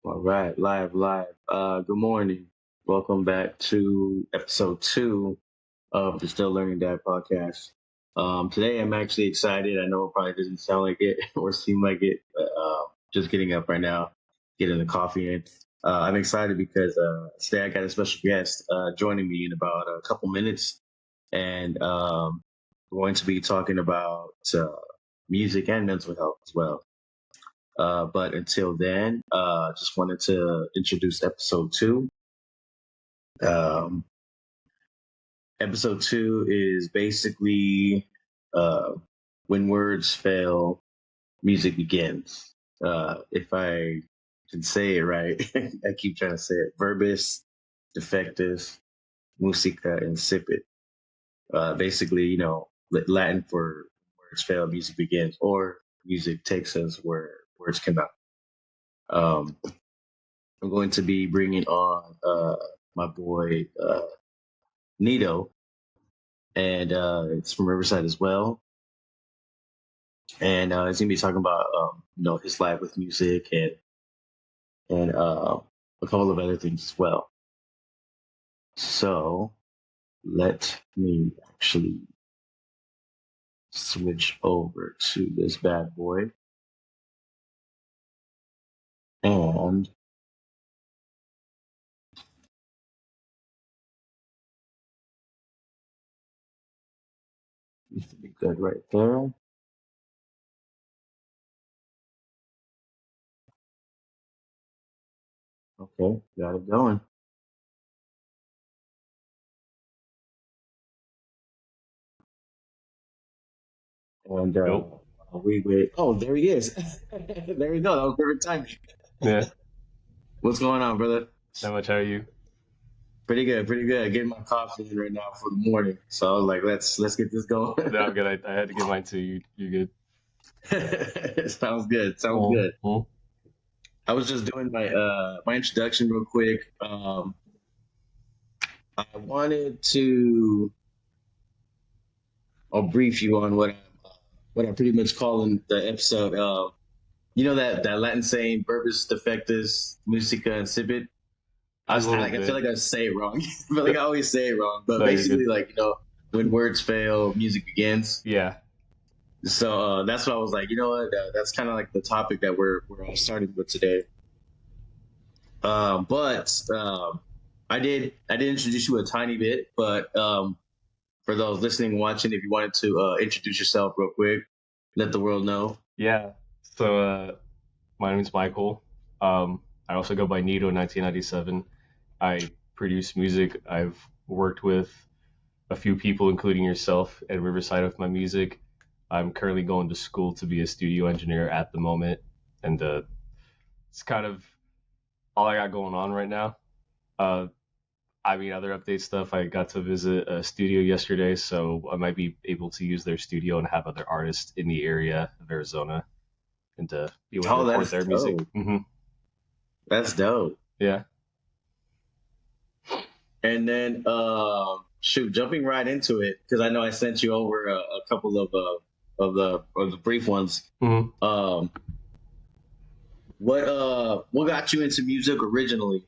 All right, live. Good morning. Welcome back to episode 2 of the Still Learning Dad podcast. Today I'm actually excited. I know it probably doesn't sound like it or seem like it, but just getting up right now, getting the coffee in. I'm excited because today I got a special guest joining me in about a couple minutes, and we're going to be talking about music and mental health as well. But until then, just wanted to introduce episode 2. Um, episode 2 is basically uh, when words fail, music begins. If I can say it right, I keep trying to say it. Verbis, defectis, musica, incipit. Basically, Latin for words fail, music begins, or music takes us where words cannot. Um, I'm going to be bringing on my boy Neato, and it's from Riverside as well. And he's going to be talking about his life with music and a couple of other things as well. So let me actually switch over to this bad boy, and this should be good right there. Okay, got it going. And Nope. we wait. Oh, there he is. There we go. That was perfect timing. Yeah. What's going on, brother? Not much. How are you? Pretty good, pretty good. Getting my coffee in right now for the morning. So I was like, let's get this going. No, I'm good. I had to get mine too. You're good. Sounds good. Sounds Oh, good. oh. I was just doing my introduction real quick. I wanted to I'll brief you on what I'm pretty much calling the episode. That Latin saying "Verbis defectis, musica incipit." A little I feel bit. like I say it wrong. I feel like I always say it wrong, but No, you're basically, good. when words fail, music begins. Yeah. So that's what I was like. You know what? That's kind of like the topic that we're all starting with today. But I did introduce you a tiny bit, but for those listening and watching, if you wanted to introduce yourself real quick, let the world know. Yeah. So, my name is Michael. I also go by Neato1997. I produce music. I've worked with a few people, including yourself, at Riverside with my music. I'm currently going to school to be a studio engineer at the moment, and it's kind of all I got going on right now. Uh, other update stuff. I got to visit a studio yesterday, so I might be able to use their studio and have other artists in the area of Arizona and to be able to Oh, record that's their music. dope. That's dope. Yeah. And then, shoot, jumping right into it because I know I sent you over a couple of the brief ones. hmm Um, what got you into music originally?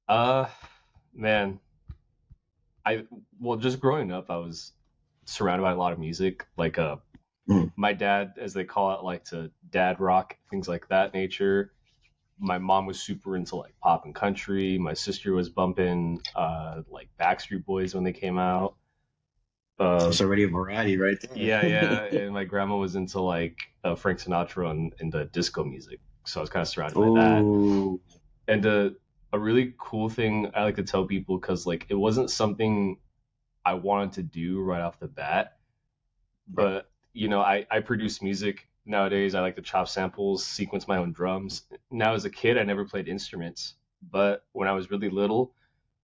Uh, man, I just growing up, I was surrounded by a lot of music. Like Mm. my dad, as they call it, like to dad rock, things like that nature. My mom was super into like pop and country. My sister was bumping like Backstreet Boys when they came out. Uh, It's already a variety right yeah, there. and my grandma was into like Frank Sinatra and the disco music, so I was kind of surrounded by that. Ooh, And a really cool thing I like to tell people because like it wasn't something I wanted to do right off the bat, right. but I produce music nowadays. I like to chop samples, sequence my own drums. Now as a kid, I never played instruments, but when I was really little,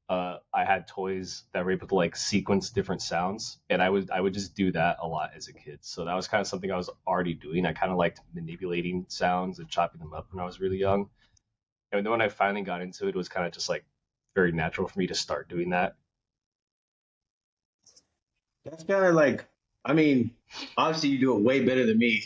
I had toys that were able to like sequence different sounds, and I would just do that a lot as a kid. So that was kind of something I was already doing. I kind of liked manipulating sounds and chopping them up when I was really young. And then when I finally got into it, it was kind of just like very natural for me to start doing that. That's kind of like I mean, obviously you do it way better than me.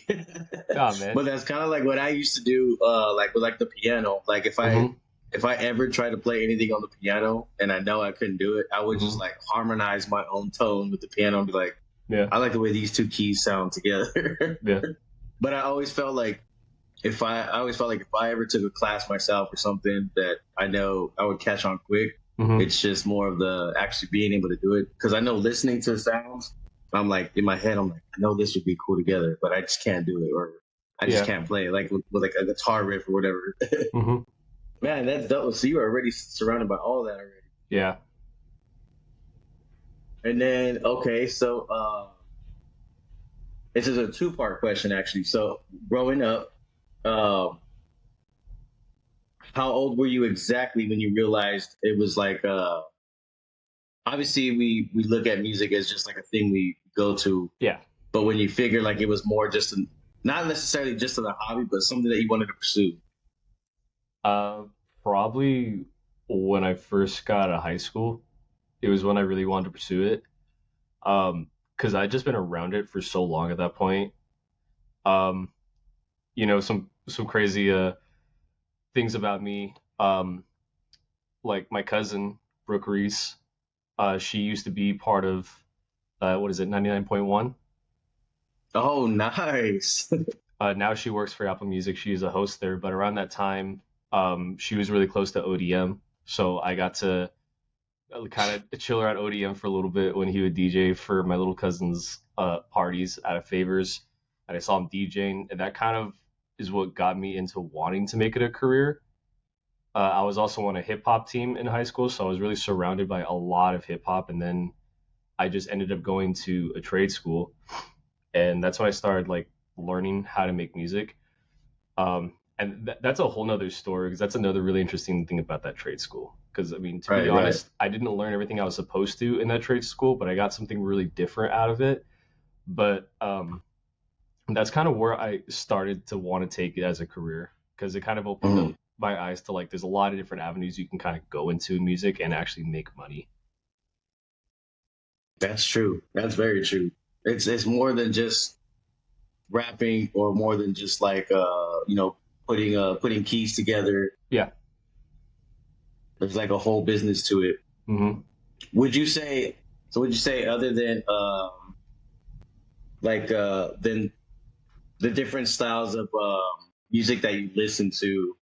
Oh man. But that's kind of like what I used to do, like with like the piano. Like Mm-hmm. if I ever try to play anything on the piano and I know I couldn't do it, I would just Mm-hmm. like harmonize my own tone with the piano and be like, Yeah. I like the way these two keys sound together. Yeah. But I always felt like I always felt like if I ever took a class myself or something that I know I would catch on quick, Mm-hmm. it's just more of the actually being able to do it. Because I know listening to sounds, I'm like in my head, I'm like, I know this would be cool together, but I just can't do it, or I just Yeah. can't play it, like with like a guitar riff or whatever. Mm-hmm. Man, that's dope. So you are already surrounded by all that already. Yeah. And then okay, so this is a two-part question actually. So growing up, um, how old were you exactly when you realized it was like obviously we look at music as just like a thing we go to, Yeah. but when you figure like it was more just not necessarily just a hobby, but something that you wanted to pursue. Uh, Probably when I first got out of high school, it was when I really wanted to pursue it. Because I'd just been around it for so long at that point. Um, some crazy things about me. Like my cousin Brooke Reese, she used to be part of what is it, 99.1. Oh, nice. Now she works for Apple Music. She's a host there. But around that time, she was really close to ODM, so I got to kind of chill around ODM for a little bit when he would DJ for my little cousin's parties out of favors, and I saw him DJing, and that kind of is what got me into wanting to make it a career. I was also on a hip hop team in high school, so I was really surrounded by a lot of hip hop, and then I just ended up going to a trade school, and that's when I started like learning how to make music. And that's a whole nother story because that's another really interesting thing about that trade school. Because I mean, to be Right, right. honest, I didn't learn everything I was supposed to in that trade school, but I got something really different out of it. But that's kind of where I started to want to take it as a career because it kind of opened up Mhm. my eyes to like there's a lot of different avenues you can kind of go into in music and actually make money. That's true. That's very true. It's more than just rapping or more than just like putting keys together. Yeah. There's like a whole business to it. Hmm. Would you say would you say other than than the different styles of music that you listen to,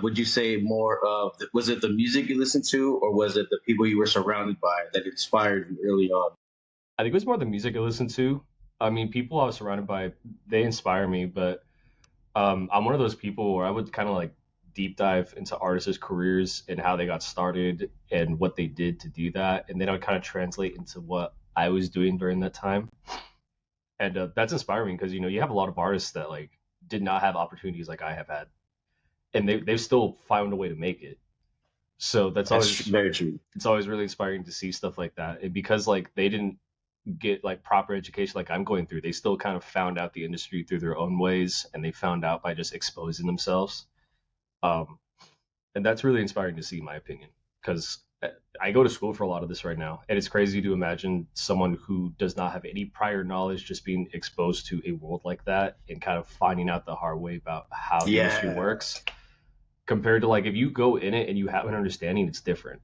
would you say more of was it the music you listened to or was it the people you were surrounded by that inspired you early on? I think it was more the music I listened to. I mean, people I was surrounded by, they inspire me, but I'm one of those people where I would kind of like deep dive into artists' careers and how they got started and what they did to do that, and then I would kind of translate into what I was doing during that time, and that's inspiring because you have a lot of artists that like did not have opportunities like I have had, and they've still found a way to make it. So Very true. it's always really inspiring to see stuff like that, and because like they didn't get like proper education like I'm going through. They still kind of found out the industry through their own ways, and they found out by just exposing themselves. Um, and that's really inspiring to see, in my opinion, because I go to school for a lot of this right now, and it's crazy to imagine someone who does not have any prior knowledge just being exposed to a world like that and kind of finding out the hard way about how the industry Yeah. works. Compared to like if you go in it and you have an understanding, it's different.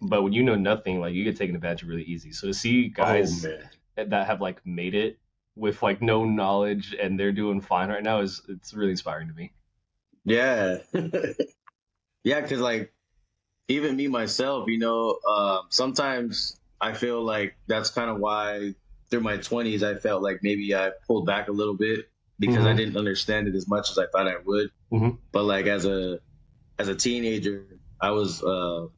But when you know nothing, like you get taken advantage of really easy. So to see Oh guys man. that have like made it with like no knowledge and they're doing fine right now is it's really inspiring to me. Yeah. Yeah, because like even me myself, sometimes I feel like that's kind of why through my 20s I felt like maybe I pulled back a little bit because I Hmm. didn't understand it as much as I thought I would. Hmm. But like as a teenager, I was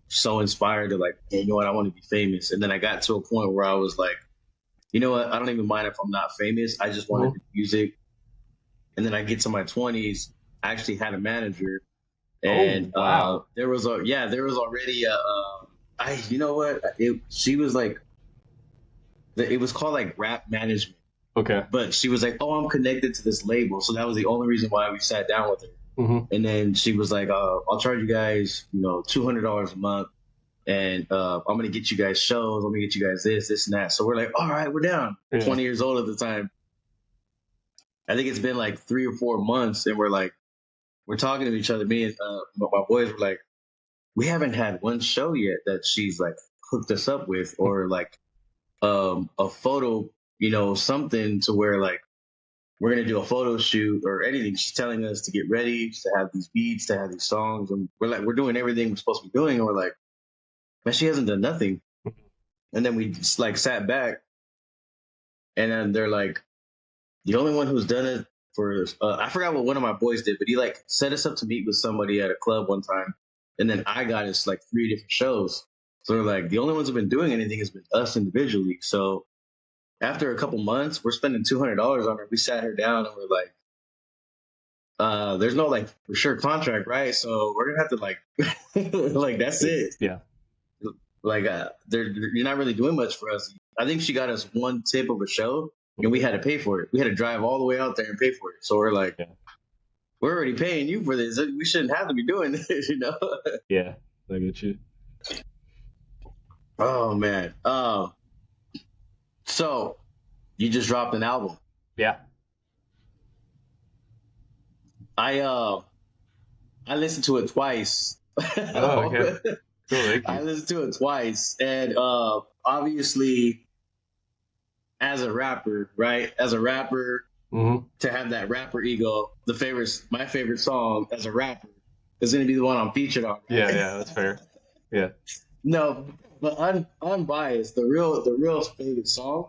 so inspired to like, hey, you know what, I want to be famous. And then I got to a point where I was like, you know what, I don't even mind if I'm not famous. I just want to Hmm. do music. And then I get to my 20s, I actually had a manager, Oh and wow. there was already a I you know what she was like it was called like rap management, Okay. but she was like, oh, I'm connected to this label, so that was the only reason why we sat down with her. Hmm. And then she was like, I'll charge you guys $200 a month, and I'm gonna get you guys shows. I'm gonna get you guys this, and that. So we're like, all right, we're down. 20 years old at the time. I think it's been like 3 or 4 months, and we're talking to each other. Me and my boys were like, we haven't had one show yet that she's like hooked us up with, or like a photo, something to where like we're gonna do a photo shoot or anything. She's telling us to get ready, to have these beats, to have these songs, and we're doing everything we're supposed to be doing, and we're like, man, she hasn't done nothing. And then we just like sat back, and then they're like, the only one who's done it for I forgot what one of my boys did, but he like set us up to meet with somebody at a club one time, and then I got us like 3 different shows. So they're like, the only ones who've been doing anything has been us individually. So after a couple months, we're spending $200 on her. We sat her down and we're like, there's no like for sure contract, right? So we're gonna have to like, like that's it. Yeah. Like, you're not really doing much for us. I think she got us one tip of a show, and we had to pay for it. We had to drive all the way out there and pay for it. So we're like, we're already paying you for this. We shouldn't have to be doing this, Yeah, I get you. Oh man. So you just dropped an album. Yeah. I listened to it twice. Oh, okay. Cool, I listened to it twice, and obviously, as a rapper, right? As a rapper, to have that rapper ego, my favorite song as a rapper is going to be the one I'm featured on. Right? Yeah, that's fair. Yeah. No, but unbiased, the real favorite song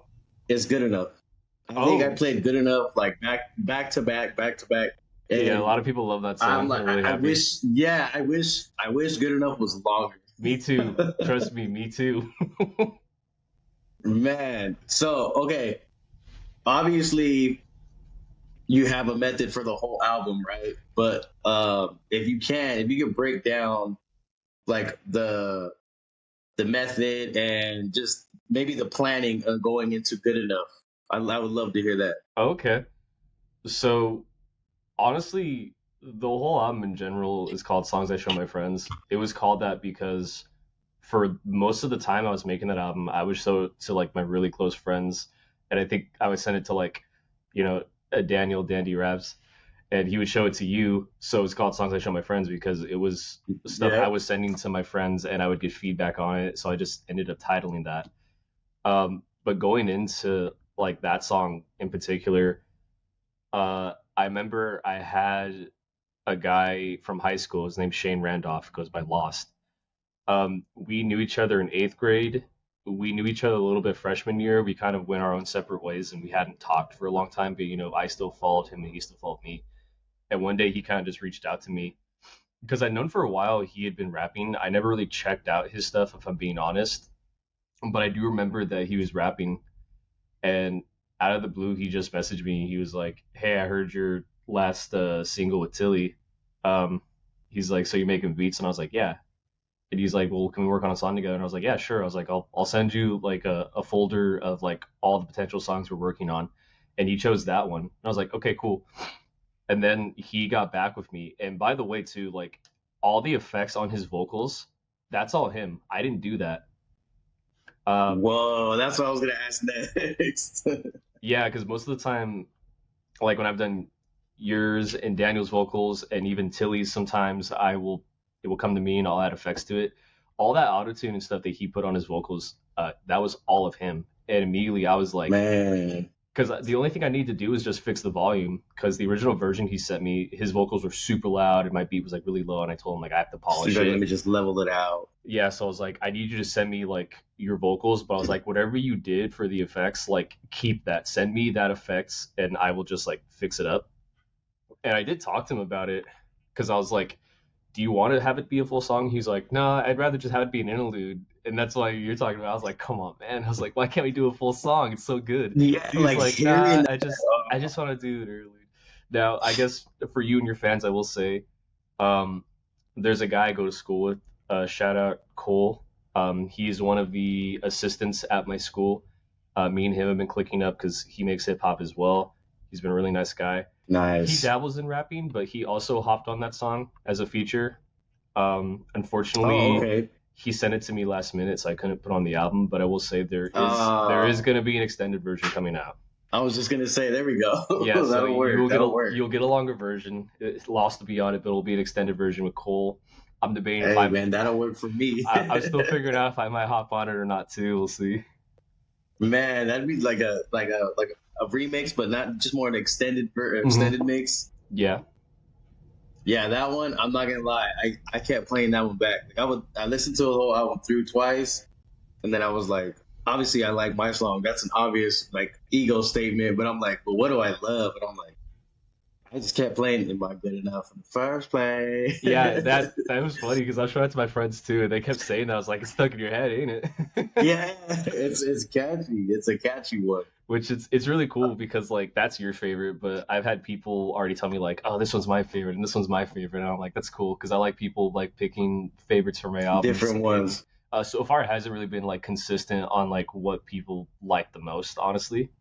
is "Good Enough." I think I played "Good Enough" like back to back. And yeah, a lot of people love that song. I'm like, really I wish "Good Enough" was longer. Me too. Trust me, me too. Man, so okay, obviously you have a method for the whole album, right? But if you can break down like the method and just maybe the planning of going into "Good Enough," I would love to hear that. Okay. So honestly, the whole album in general is called Songs I Show My Friends. It was called that because for most of the time I was making that album, I would show it to like my really close friends, and I think I would send it to like, Daniel Dandy Raps, and he would show it to you. So it's called Songs I Show My Friends because it was stuff I was sending to my friends, and I would get feedback on it. So I just ended up titling that. But going into like that song in particular, I remember I had a guy from high school. His name's Shane Randolph, goes by Lost. We knew each other in 8th grade. We knew each other a little bit freshman year. We kind of went our own separate ways, and we hadn't talked for a long time. But I still followed him, and he still followed me. And one day, he kind of just reached out to me because I'd known for a while he had been rapping. I never really checked out his stuff, if I'm being honest. But I do remember that he was rapping, and out of the blue, he just messaged me. He was like, "Hey, I heard your last single with Tilly." He's like, "So you're making beats?" And I was like, "Yeah." And he's like, "Well, can we work on a song together?" And I was like, "Yeah, sure." I was like, I'll send you like a folder of like all the potential songs we're working on. And he chose that one. And I was like, "Okay, cool." And then he got back with me. And by the way, too, like all the effects on his vocals, that's all him. I didn't do that. Whoa, that's what I was gonna ask next. Yeah, because most of the time, like when I've done yours and Daniel's vocals and even Tilly's, sometimes it will come to me and I'll add effects to it. All that autotune and stuff that he put on his vocals, that was all of him. And immediately I was like, man, because the only thing I need to do is just fix the volume. Because the original version he sent me, his vocals were super loud and my beat was like really low. And I told him like I have to polish it. Let me just level it out. Yeah, so I was like, I need you to send me like your vocals, but I was like, whatever you did for the effects, like keep that. Send me that effects, and I will just like fix it up. And I did talk to him about it because I was like, do you want to have it be a full song? He's like, no, I'd rather just have it be an interlude. And that's why you're talking about. I was like, come on, man. I was like, why can't we do a full song? It's so good. Yeah, He's like, nah, I just want to do an interlude. Now, I guess for you and your fans, I will say, there's a guy I go to school with. Shout out Cole. He's one of the assistants at my school. Me and him have been clicking up because he makes hip hop as well. He's been a really nice guy. Nice. He dabbles in rapping, but he also hopped on that song as a feature. Unfortunately, he sent it to me last minute, so I couldn't put on the album. But I will say there is going to be an extended version coming out. I was just gonna say, there we go. Yeah, so That'll work. That'll work. you'll get a longer version. It's lost to be on it, but it'll be an extended version with Cole. I'm debating if Hey man, that'll work for me. I'm still figuring out if I might hop on it or not too. We'll see. Man, that'd be like a remix, but not just more an extended Mm-hmm. extended mix. Yeah. Yeah, that one. I'm not gonna lie. I kept playing that one back. Like, I listened to the whole album through twice, and then I was like, obviously I like my song. That's an obvious like ego statement, but I'm like, but what do I love? And I'm like, I just kept playing it. Am I good enough in the first place? Yeah, that was funny because I was showing it to my friends too, and they kept saying that. I was like, it's stuck in your head, ain't it? Yeah, it's catchy. It's a catchy one. Which it's really cool because like that's your favorite, but I've had people already tell me like, oh, this one's my favorite and this one's my favorite, and I'm like, that's cool because I like people like picking favorites for my albums. Different ones. So far, it hasn't really been like consistent on like what people like the most, honestly.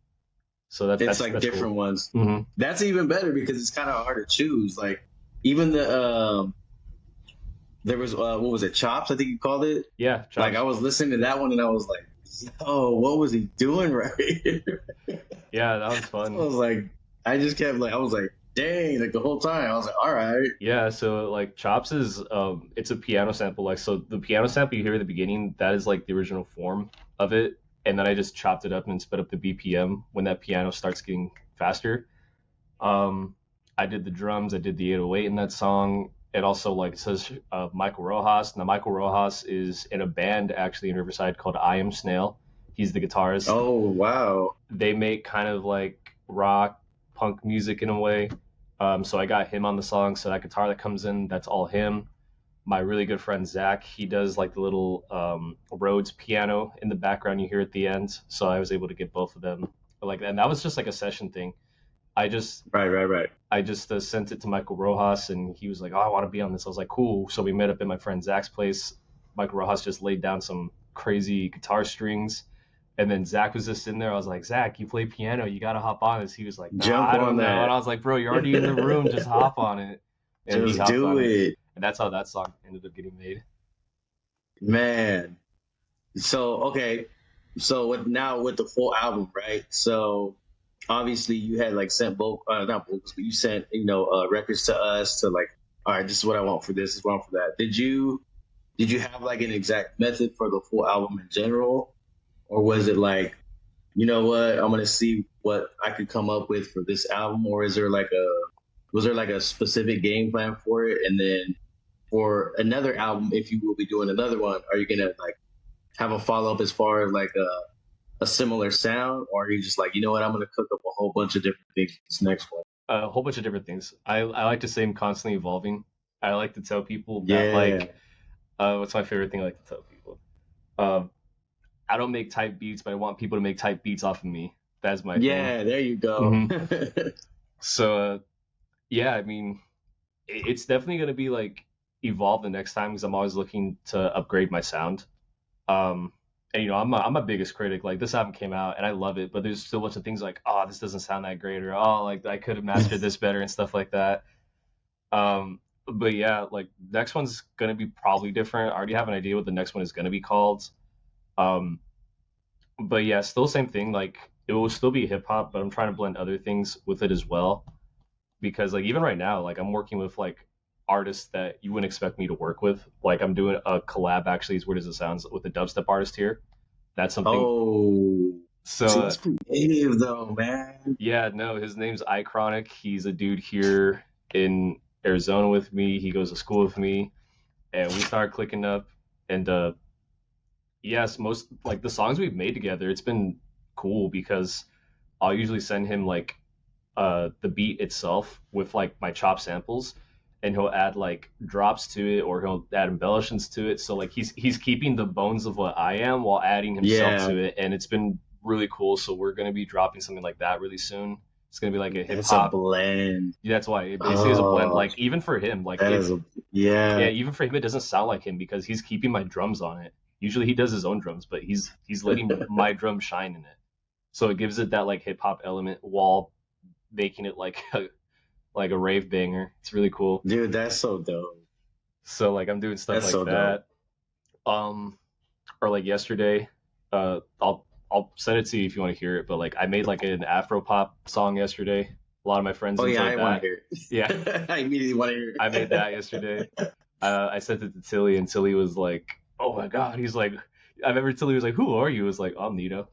So that's like that's different cool. ones. Mm-hmm. That's even better because it's kind of hard to choose. Like even the there was what was it, Chops? I think you called it. Yeah, Like I was listening to that one and I was like, oh, what was he doing right here? Yeah, that was fun. I was like, I just kept like, I was like, dang, like the whole time. I was like, all right. Yeah, so like Chops is it's a piano sample. Like so the piano sample you hear at the beginning, that is like the original form of it. And then I just chopped it up and sped up the BPM when that piano starts getting faster. I did the drums, I did the 808 in that song. It also like says Michael Rojas. Now Michael Rojas is in a band actually in Riverside called I Am Snail. He's the guitarist. Oh wow. They make kind of like rock punk music in a way. So I got him on the song. So that guitar that comes in, that's all him. My really good friend Zach, he does like the little Rhodes piano in the background you hear at the end. So I was able to get both of them. Like, and that was just like a session thing. I just Right. I just sent it to Michael Rojas, and he was like, "Oh, I want to be on this." I was like, "Cool." So we met up at my friend Zach's place. Michael Rojas just laid down some crazy guitar strings, and then Zach was just sitting there. I was like, "Zach, you play piano. You gotta hop on this." He was like, "Nah, Jump I on don't know." that. And I was like, "Bro, you're already in the room. Just hop on it." And he Just hopped do on it. and that's how that song ended up getting made. Man. So okay. So with the full album, right? So obviously you had like sent not vocals, but you sent, records to us to like, all right, this is what I want for this, this is what I want for that. Did you have like an exact method for the full album in general? Or was it like, you know what, I'm gonna see what I could come up with for this album? Or was there like a specific game plan for it? And then for another album, if you will be doing another one, are you gonna like have a follow up as far as like a similar sound, or are you just like, you know what, I'm gonna cook up a whole bunch of different things for this next one? A whole bunch of different things. I like to say I'm constantly evolving. I like to tell people that like what's my favorite thing I like to tell people? I don't make type beats, but I want people to make type beats off of me. That's my thing. Yeah, there you go. Mm-hmm. So yeah, I mean, it's definitely gonna be like evolve the next time because I'm always looking to upgrade my sound. And I'm my biggest critic. Like this album came out and I love it, but there's still a bunch of things like, oh, this doesn't sound that great, or oh, like I could have mastered this better and stuff like that. But yeah, like next one's gonna be probably different. I already have an idea what the next one is gonna be called. Um, but yeah, still same thing. Like it will still be hip hop, but I'm trying to blend other things with it as well. Because like even right now, like I'm working with like artists that you wouldn't expect me to work with. Like I'm doing a collab actually, as weird as it sounds, with a dubstep artist here. That's something. Oh, So see, that's creative though, man. yeah, no, his name's Icronic. He's a dude here in Arizona with me. He goes to school with me, and we started clicking up. And yes, most like the songs we've made together, it's been cool because I'll usually send him like the beat itself with like my chop samples, and he'll add like drops to it or he'll add embellishments to it. So like he's keeping the bones of what I am while adding himself to it, and it's been really cool. So we're gonna be dropping something like that really soon. It's gonna be like a hip It's a hop. blend. Yeah, that's why it basically is a blend. Like even for him, like yeah, even for him, it doesn't sound like him because he's keeping my drums on it. Usually he does his own drums, but he's letting my drum shine in it. So it gives it that like hip hop element while making it like a rave banger. It's really cool. Dude, that's so dope. So like I'm doing stuff That's like so that. dope. Um, or like yesterday, I'll send it to you if you want to hear it. But like I made like an Afro pop song yesterday. A lot of my friends Oh yeah, enjoyed I want to that. hear Yeah, it. I immediately want to hear I made that yesterday. I sent it to Tilly, and Tilly was like, "Oh my god!" He's like, "I remember Tilly was like, who are you?" I was like, "I'm Neato."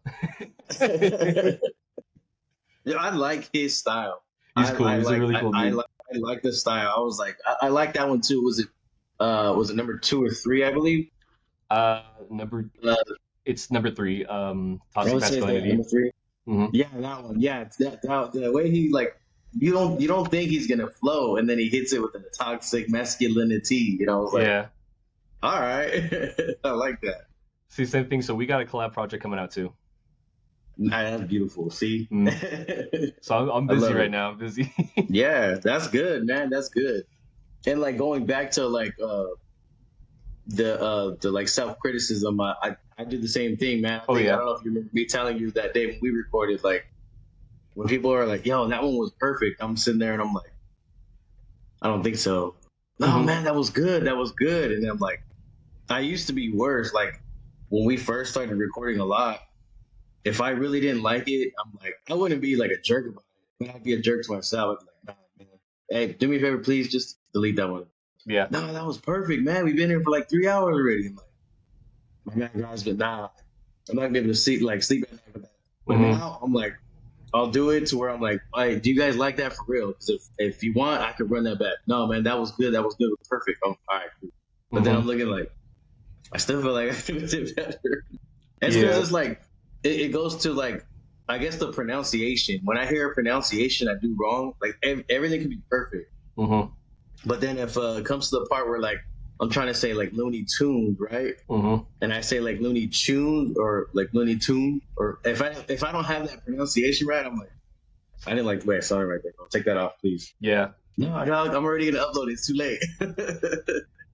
it. Yeah, I like his style. He's cool. I He's a like really cool dude. I like the style. I was like I like that one too. Was it number 2 or 3? I believe. Uh, number Uh, it's number 3. I Toxic would say it's that number masculinity. 3. Hmm. Yeah, that one. Yeah, it's that the way he like you don't think he's gonna flow, and then he hits it with the toxic masculinity. You know, I was like, Yeah. all right, I like that. See, same thing. So we got a collab project coming out too. Nah, that's beautiful. See, Mm. I So I'm busy love right it. now. I'm busy. Yeah, that's good, man. That's good. And like going back to like the like self criticism, I did the same thing, man. I Oh think I yeah. don't know if you remember me telling you that day when we recorded, like when people are like, "Yo, that one was perfect," I'm sitting there and I'm like, "I don't think so." No, Hmm. man, that was good. That was good. And then I'm like, I used to be worse. Like when we first started recording a lot, if I really didn't like it, I'm like, I wouldn't be like a jerk about it. But I'd be a jerk to myself. I'd be like, nah, man. Hey, do me a favor, please just delete that one. Yeah. No, that was perfect, man. We've been here for like 3 hours already. I'm like, my man, guys, but nah, I'm not gonna be able to sleep at night for that. But Hmm. now I'm like, I'll do it to where I'm like, hey, do you guys like that for real? Because if you want, I could run that back. No, man, that was good. That was good. It was perfect. Oh, all right, cool. But then I'm Hmm. looking like, I still feel like I could have did better. It's because Yeah. it's like it goes to like I guess the pronunciation. When I hear a pronunciation I do wrong, like everything can be perfect. Hmm. But then if it comes to the part where like I'm trying to say like Looney Tunes, right? Hmm. And I say like Looney Tunes or like Looney Tune, or if I don't have that pronunciation right, I'm like I didn't like the way I sounded right there. I'll take that off, please. Yeah. No, I'm already gonna upload it. It's too late.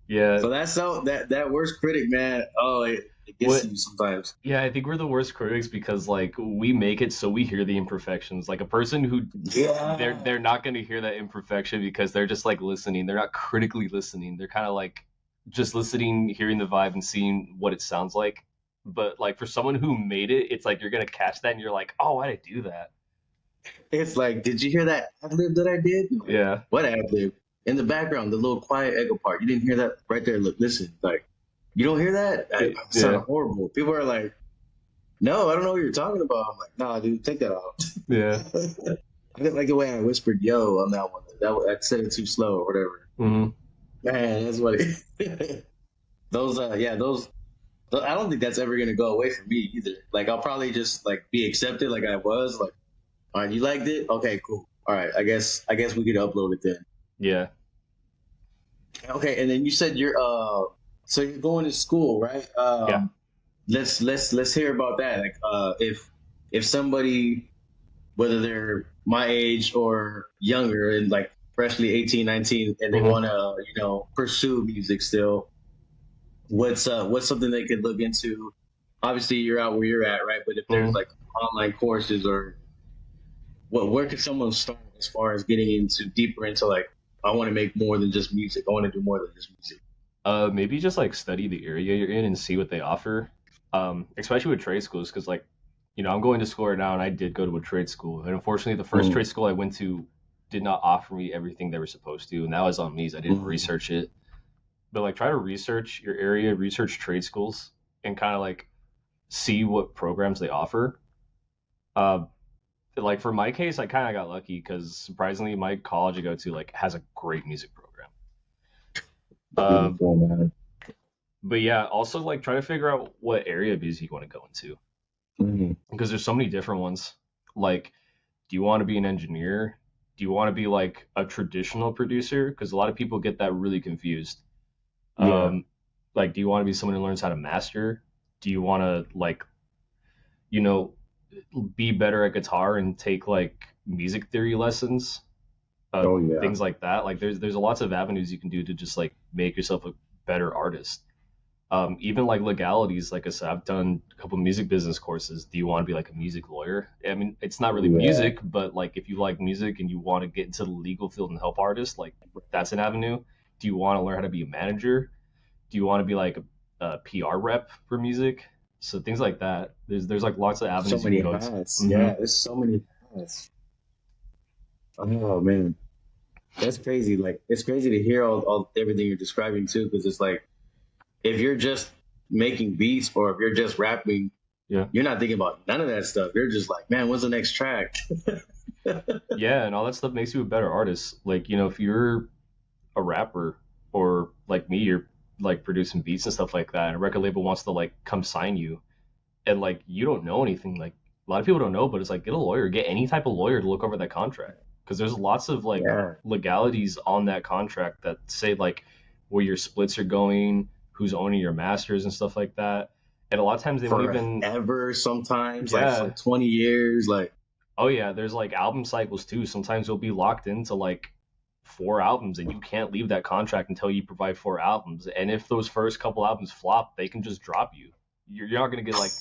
Yeah. So that's so that worst critic, man. Oh, it gets to What? you sometimes. Yeah, I think we're the worst critics because like we make it so we hear the imperfections. Like a person who Yeah. they're not going to hear that imperfection because they're just like listening. They're not critically listening. They're kind of like just listening, hearing the vibe and seeing what it sounds like. But like for someone who made it, it's like you're going to catch that and you're like, "Oh, why did I do that?" It's like, did you hear that ad lib that I did? I'm like, Yeah. what ad lib? In the background, the little quiet echo part. You didn't hear that right there. Look, listen, like, you don't hear that? I sound Yeah. horrible. People are like, no, I don't know what you're talking about. I'm like, nah, dude, take that out. Yeah. I didn't like the way I whispered "yo" on that one. I said it too slow or whatever. Hmm. Man, that's what it. Those, yeah, those. I don't think that's ever gonna go away from me either. Like, I'll probably just like be accepted like I was. Like, all right, you liked it? Okay, cool. All right, I guess we could upload it then. Yeah. Okay, and then you said you're so you're going to school, right? Yeah. Let's hear about that. Like if somebody, whether they're my age or younger and like freshly 18, 19, and they Hmm. want to, pursue music still, what's something they could look into? Obviously you're out where you're at, right? But if there's Hmm. like online courses or where could someone start as far as getting into deeper into like I want to make more than just music. I want to do more than just music. Maybe just like study the area you're in and see what they offer. Especially with trade schools, because like, I'm going to school right now, and I did go to a trade school, and unfortunately, the first Mm, trade school I went to did not offer me everything they were supposed to, and that was on me. As I didn't mm. research it, but like try to research your area, research trade schools, and kind of like see what programs they offer. Uh, like for my case, I kind of got lucky because surprisingly, my college I go to like has a great music program. Uh, Beautiful, man. but yeah, also like try to figure out what area of music you want to go into Mm, because there's so many different ones. Like, do you want to be an engineer? Do you want to be like a traditional producer? Because a lot of people get that really confused. yeah. Um, like, do you want to be someone who learns how to master? Do you want to like, you know, be better at guitar and take like music theory lessons? Oh yeah. Things like that. Like, there's lots of avenues you can do to just like make yourself a better artist. Even like legalities, like I said, I've done a couple of music business courses. Do you want to be like a music lawyer? I mean, it's not really Yeah. music, but like if you like music and you want to get into the legal field and help artists, like that's an avenue. Do you want to learn how to be a manager? Do you want to be like PR rep for music. So things like that. There's like lots of So avenues you can many go to. hats. Hmm. Yeah, there's so many hats. Oh man, that's crazy. Like it's crazy to hear all everything you're describing too, because it's like if you're just making beats or if you're just rapping, Yeah. you're not thinking about none of that stuff. You're just like, man, what's the next track? Yeah, and all that stuff makes you a better artist. Like, if you're a rapper or like me, you're like producing beats and stuff like that, and a record label wants to like come sign you, and like you don't know anything. Like a lot of people don't know, but it's like get a lawyer, get any type of lawyer to look over that contract because there's lots of like Yeah, legalities on that contract that say like where your splits are going, who's owning your masters and stuff like that. And a lot of times they won't even. forever. Sometimes like for Yeah. 20 years. Like Oh yeah, there's like album cycles too. Sometimes you'll be locked into like 4 albums and you can't leave that contract until you provide 4 albums. And if those first couple albums flop, they can just drop you. You're not gonna get like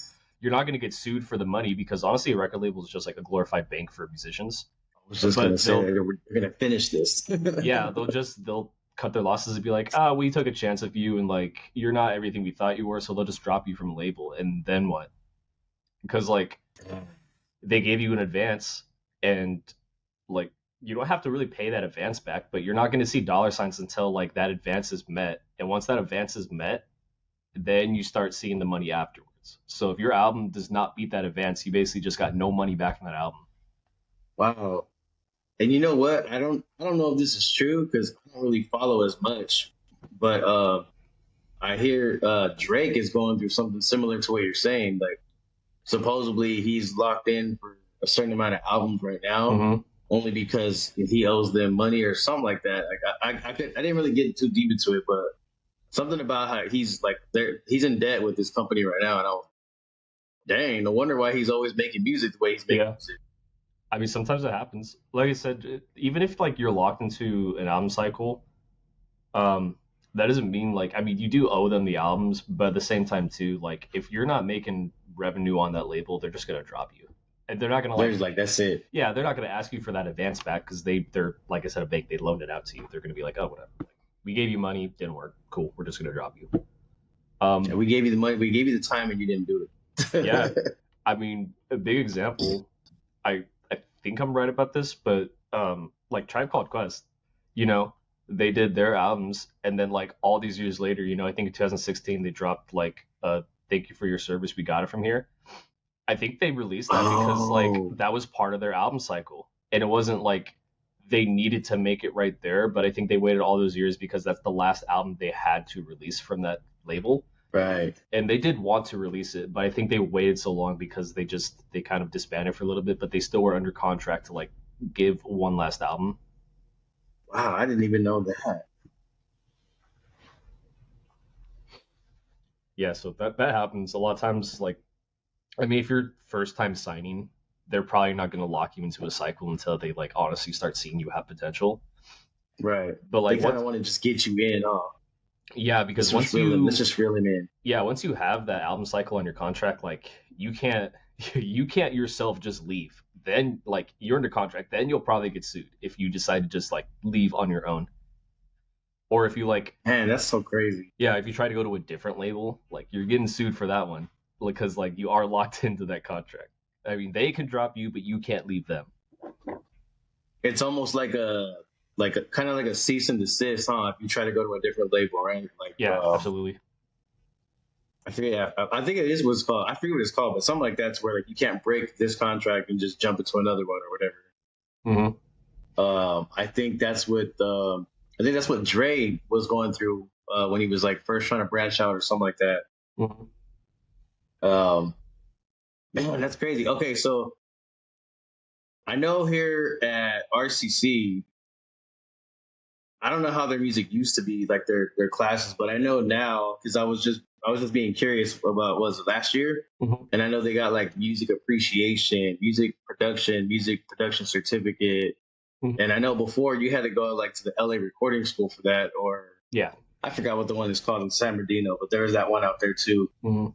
you're not gonna get sued for the money because honestly a record label is just like a glorified bank for musicians. I was just gonna But say they'll that we're gonna finish this. yeah, they'll cut their losses and be like, we took a chance of you and like you're not everything we thought you were, so they'll just drop you from a label and then what? Because like they gave you an advance and like you don't have to really pay that advance back, but you're not going to see dollar signs until like that advance is met. And once that advance is met, then you start seeing the money afterwards. So if your album does not beat that advance, you basically just got no money back from that album. Wow. And you know what? I don't know if this is true because I don't really follow as much. But I hear Drake is going through something similar to what you're saying. Like supposedly he's locked in for a certain amount of albums right now, Mm-hmm. only because he owes them money or something like that. Like I didn't really get too deep into it, but something about how he's like he's in debt with his company right now, and I was dang, no wonder why he's always making music the way he's making Yeah. music. I mean, sometimes it happens. Like I said, even if like you're locked into an album cycle, um, that doesn't mean like I mean you do owe them the albums, but at the same time too, like if you're not making revenue on that label, they're just gonna drop you, and they're not gonna like There's like that's it. yeah, they're not gonna ask you for that advance back because they're like I said a bank, they loaned it out to you. They're gonna be like, oh whatever, like, we gave you money, didn't work, cool, we're just gonna drop you. Yeah, Um, we gave you the money, we gave you the time, and you didn't do yeah, it. I mean a big example. I think I'm right about this, but like Tribe Called Quest, you know, they did their albums, and then like all these years later, I think in 2016 they dropped like "Thank You for Your Service, We Got It From Here." I think they released that because like Oh, that was part of their album cycle, and it wasn't like they needed to make it right there, but I think they waited all those years because that's the last album they had to release from that label right. and they did want to release it, but I think they waited so long because they kind of disbanded for a little bit, but they still were under contract to like give one last album. Wow, I didn't even know that. Yeah, so that happens a lot of times. Like, I mean, if you're first time signing, they're probably not going to lock you into a cycle until they like honestly start seeing you have potential. Right. But They like kind of once, want to just get you in. Oh, yeah, because let's just reel him in. once you have that album cycle on your contract, like you can't you can't yourself just leave. Then like you're under contract, then you'll probably get sued if you decide to just like leave on your own. Or if you like Man, that's so crazy. yeah, if you try to go to a different label, like you're getting sued for that one because like you are locked into that contract. I mean, they can drop you, but you can't leave them. It's almost like a kind of like a cease and desist, huh? If you try to go to a different label, right? Like Yeah, absolutely. I forget. I think it is what's called. I forget what it's called, but something like that's where like you can't break this contract and just jump into another one or whatever. Hmm. I think that's what Dre was going through when he was like first trying to branch out or something like that. Hmm. Um, Man, that's crazy. Okay, so I know here at RCC, I don't know how their music used to be, like their classes, but I know now because I was just being curious about was it last year, Hmm. and I know they got like music appreciation, music production certificate, Hmm. and I know before you had to go like to the LA recording school for that, or Yeah. I forgot what the one is called in San Bernardino, but there was that one out there too. Hmm.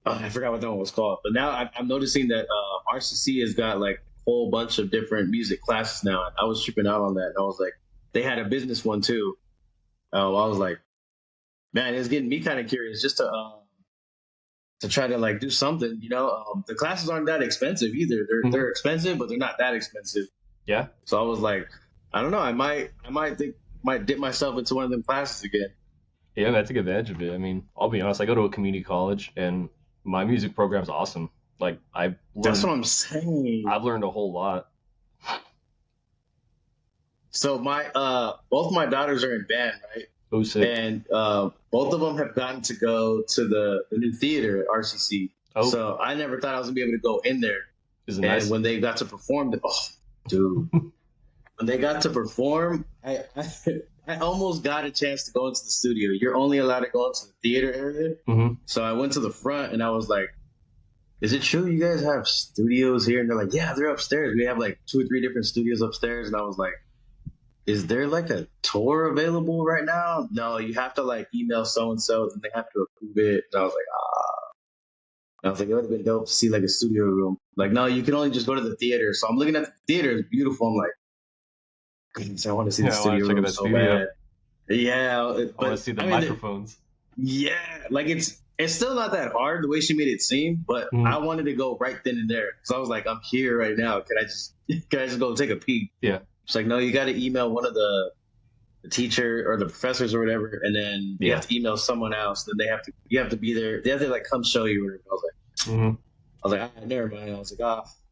Oh, I forgot what that one was called, but now I'm noticing that RCC has got like a whole bunch of different music classes now. And I was tripping out on that. And I was like, they had a business one too. I was like, man, it's getting me kind of curious just to try to like do something. The classes aren't that expensive either. They're expensive, but they're not that expensive. Yeah. So I was like, I don't know. I might dip myself into one of them classes again. Yeah, man, take advantage of it. I mean, I'll be honest, I go to a community college and my music program's awesome. Like That's what I'm saying. I've learned a whole lot. So my both my daughters are in band, right? Oh, sick. And both of them have gotten to go to the new theater at RCC. Oh. So I never thought I was gonna be able to go in there. Isn't And nice? when they got to perform, dude, when they got to perform, I almost got a chance to go into the studio. You're only allowed to go into the theater area. Mm-hmm. So I went to the front and I was like, "Is it true you guys have studios here?" And they're like, "Yeah, they're upstairs. We have like 2 or 3 different studios upstairs." And I was like, is there like a tour available right now? No, you have to like email so and so, and they have to approve it. And I was like, ah. And I was like, it would have been dope to see like a studio room. Like, no, you can only just go to the theater. So I'm looking at the theater, it's beautiful. I'm like, goodness, I want to see the studio room so bad. Yeah, I want to see the microphones. Yeah, like it's still not that hard the way she made it seem, but I wanted to go right then and there. So I was like, I'm here right now. Can I just go take a peek? Yeah. It's like, no, you got to email one of the teacher or the professors or whatever, and then you have to email someone else. Then you have to be there. They have to like come show you. Whatever. I was like, ah, never mind. I was like,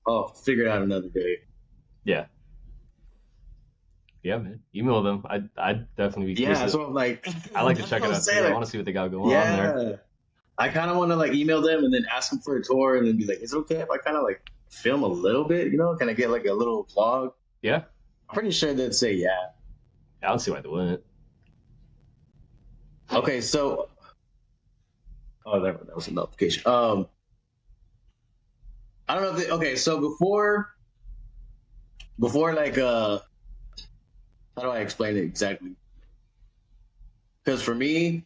I'll figure it out another day. Yeah. Yeah, man. Email them. I'd definitely be curious. Yeah, so I'm like, I like to check it out too. I want to see what they got going on there. I kind of want to like email them and then ask them for a tour and then be like, is it okay if I kind of like film a little bit? Can I get like a little vlog? Yeah. Pretty sure they'd say yeah. I don't see why they wouldn't. Okay, so that was a notification. I don't know if okay, so before like how do I explain it exactly? Because for me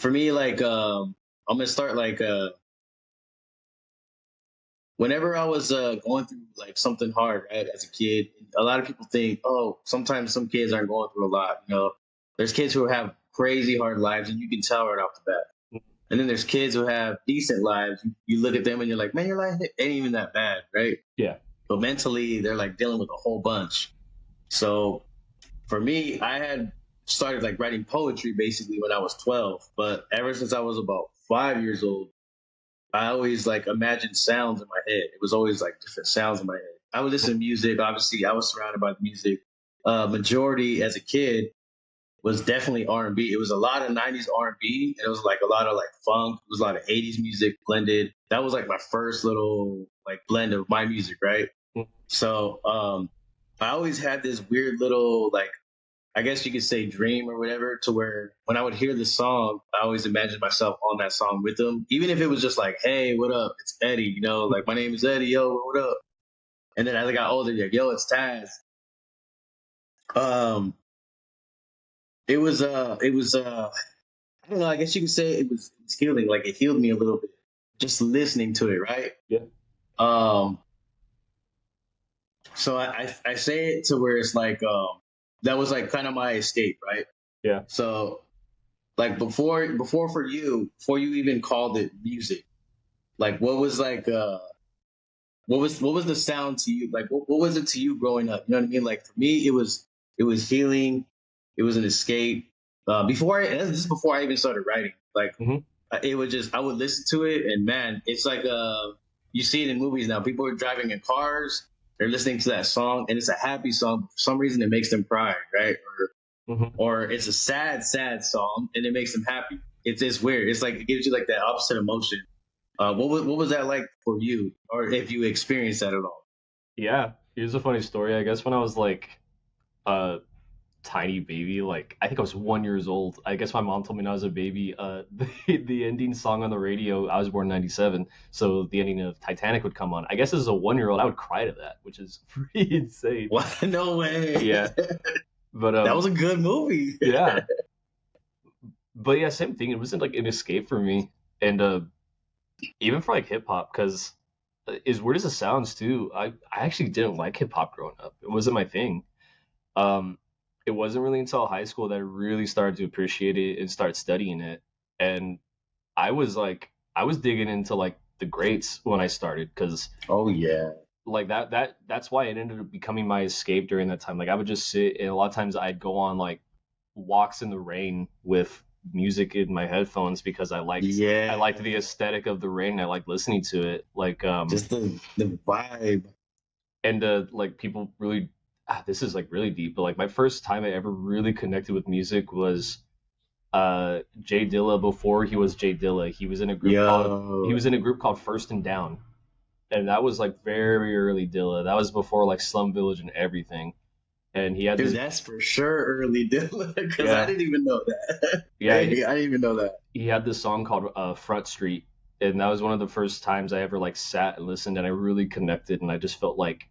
like I'm gonna start like whenever I was going through like something hard, right, as a kid, a lot of people think, oh, sometimes some kids aren't going through a lot. There's kids who have crazy hard lives, and you can tell right off the bat. And then there's kids who have decent lives. You look at them and you're like, man, your life ain't even that bad, right? Yeah. But mentally, they're like dealing with a whole bunch. So for me, I had started like writing poetry basically when I was 12, but ever since I was about 5 years old, I always like imagined sounds in my head. It was always like different sounds in my head. I would listen to music. Obviously, I was surrounded by the music. Majority as a kid was definitely R&B. It was a lot of 90s R&B. And it was like a lot of like funk. It was a lot of 80s music blended. That was like my first little like blend of my music, right? So I always had this weird little like, I guess you could say dream or whatever, to where when I would hear the song, I always imagined myself on that song with them. Even if it was just like, hey, what up? It's Eddie, like my name is Eddie, yo, what up? And then as I got older, like, yo, it's Taz. It was I don't know, I guess you could say it was healing. Like it healed me a little bit just listening to it, right? Yeah. So I say it to where it's like that was like kind of my escape, right? Yeah. So like before you even called it music, like what was like what was the sound to you? Like what was it to you growing up? You know what I mean? Like for me, it was healing. It was an escape. This is before I even started writing. Like it would just, I would listen to it, and man, it's like you see it in movies now. People are driving in cars, they're listening to that song, and it's a happy song. But for some reason, it makes them cry, right? Or it's a sad song, and it makes them happy. It's weird. It's like it gives you like that opposite emotion. What was that like for you, or if you experienced that at all? Yeah, here's a funny story. I guess when I was like a tiny baby, like I think I was 1 year old. I guess my mom told me when I was a baby, the ending song on the radio. I was born in '97, so the ending of Titanic would come on. I guess as a 1 year old, I would cry to that, which is pretty insane. What? No way. Yeah, but that was a good movie. Yeah, but yeah, same thing. It wasn't like an escape for me, and even for like hip hop, because as weird as it sounds too, I actually didn't like hip hop growing up. It wasn't my thing. it wasn't really until high school that I really started to appreciate it and start studying it. And I was digging into like the greats when I started because Oh yeah. like that's why it ended up becoming my escape during that time. Like I would just sit and a lot of times I'd go on like walks in the rain with music in my headphones because I Yeah. liked the aesthetic of the rain. I liked listening to it. Just the vibe. And like people really this is like really deep, but like my first time I ever really connected with music was Jay Dilla before he was Jay Dilla. He Yo. was in a group called First and Down. And that was like very early Dilla. That was before like Slum Village and everything. And he had Dude, this that's for sure early Dylan because I yeah, didn't even know that. yeah, Hey, I didn't even know that. he had this song called Front Street. And that was one of the first times I ever like sat and listened and I really connected and I just felt like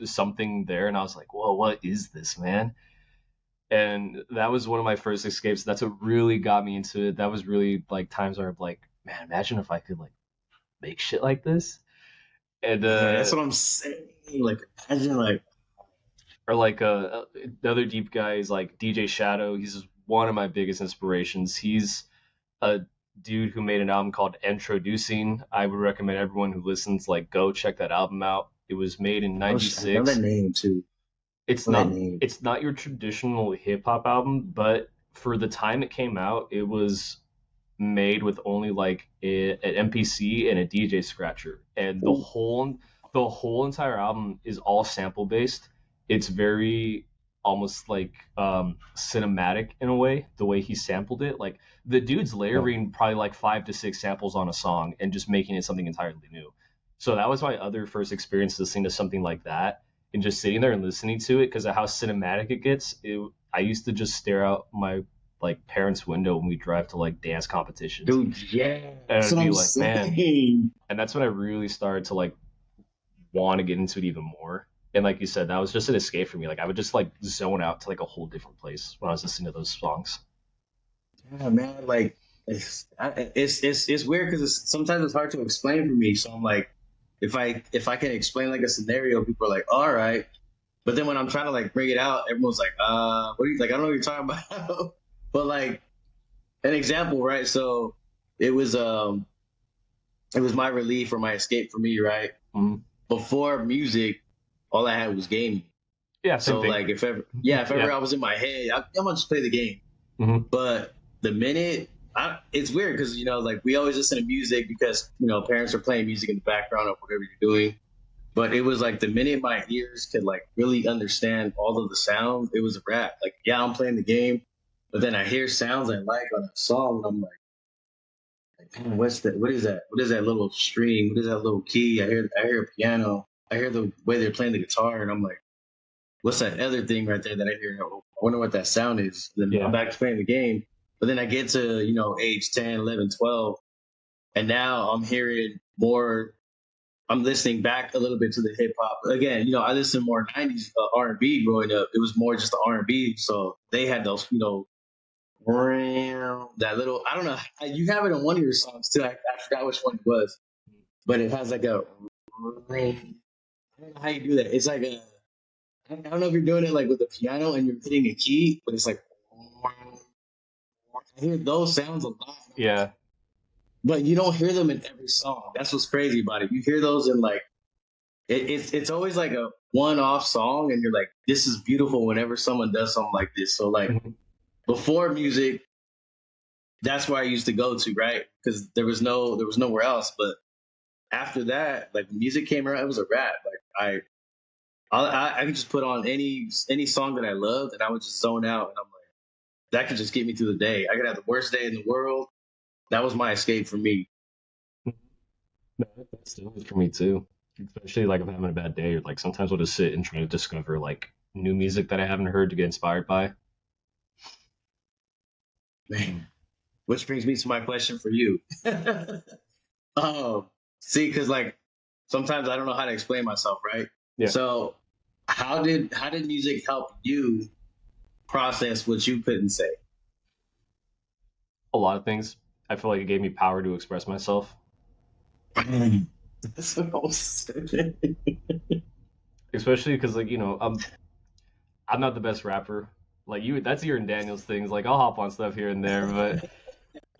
something there and I was like, whoa, what is this, man? And that was one of my first escapes. That's what really got me into it. That was really like times where I'm like, man, imagine if I could like make shit like this. And Yeah, that's what I'm saying. Like, imagine like, or like the other deep guy is like DJ Shadow. He's one of my biggest inspirations. He's a dude who made an album called Introducing. I would recommend everyone who listens like go check that album out. It was made in I know that '96. name too. It's I know that not name. it's not your traditional hip hop album, but for the time it came out, it was made with only like an MPC and a DJ scratcher, and Ooh. the whole entire album is all sample based. It's very almost like cinematic in a way, the way he sampled it. Like the dude's Oh, layering probably like 5 to 6 samples on a song and just making it something entirely new. So that was my other first experience listening to something like that and just sitting there and listening to it because of how cinematic it gets. I used to just stare out my like parents' window when we drive to like dance competitions, dude, yeah, and that's I'd what be I'm like, man. saying. And that's when I really started to like want to get into it even more. And like you said, that was just an escape for me. Like I would just like zone out to like a whole different place when I was listening to those songs. Yeah, man, like it's weird because sometimes it's hard to explain for me. So I'm like, if I can explain like a scenario, people are like, all right. But then when I'm trying to like bring it out, everyone's like, what are you like? I don't know what you're talking about. But like an example, right? So it was um it was my relief or my escape for me, right? Mm. Before music, all I had was gaming. Yeah, same So thing. like if ever Yeah. I was in my head, I'm gonna just play the game. Hmm. But the minute it's weird because like we always listen to music because parents are playing music in the background of whatever you're doing. But it was like the minute my ears could like really understand all of the sounds, it was a rap. Like yeah, I'm playing the game, but then I hear sounds I like on a song, and I'm like, "Man, what's that? What is that? What is that little string? What is that little key? I hear a piano. I hear the way they're playing the guitar, and I'm like, what's that other thing right there that I hear? I wonder what that sound is. Then I'm Yeah. back to playing the game. But then I get to, age 10, 11, 12, and now I'm hearing more. I'm listening back a little bit to the hip hop. Again, I listened more 90s R&B growing up. It was more just the R&B. So they had those, that little, I don't know. You have it in one of your songs too. I forgot which one it was, but it has like a, I don't know how you do that. It's like I don't know if you're doing it like with the piano and you're hitting a key, but it's like I hear those sounds a lot, Yeah. but you don't hear them in every song. That's what's crazy about it. You hear those in like it's always like a one-off song, and you're like, this is beautiful whenever someone does something like this. So like Mhm. before music, that's where I used to go to, right? Because there was nowhere else. But after that, like music came around, it was a rap. Like I could just put on any song that I loved, and I would just zone out, and I'm like, that could just get me through the day. I could have the worst day in the world. That was my escape for me. No, that's still is for me too. Especially like if I'm having a bad day, or like sometimes I'll just sit and try to discover like new music that I haven't heard to get inspired by. Man. Which brings me to my question for you. Oh, see, because like sometimes I don't know how to explain myself, right? Yeah, So how did music help you process what you couldn't say? a lot of things. I feel like it gave me power to express myself, That's what I was saying. especially because like I'm not the best rapper. Like that's your and Daniel's things. Like I'll hop on stuff here and there, but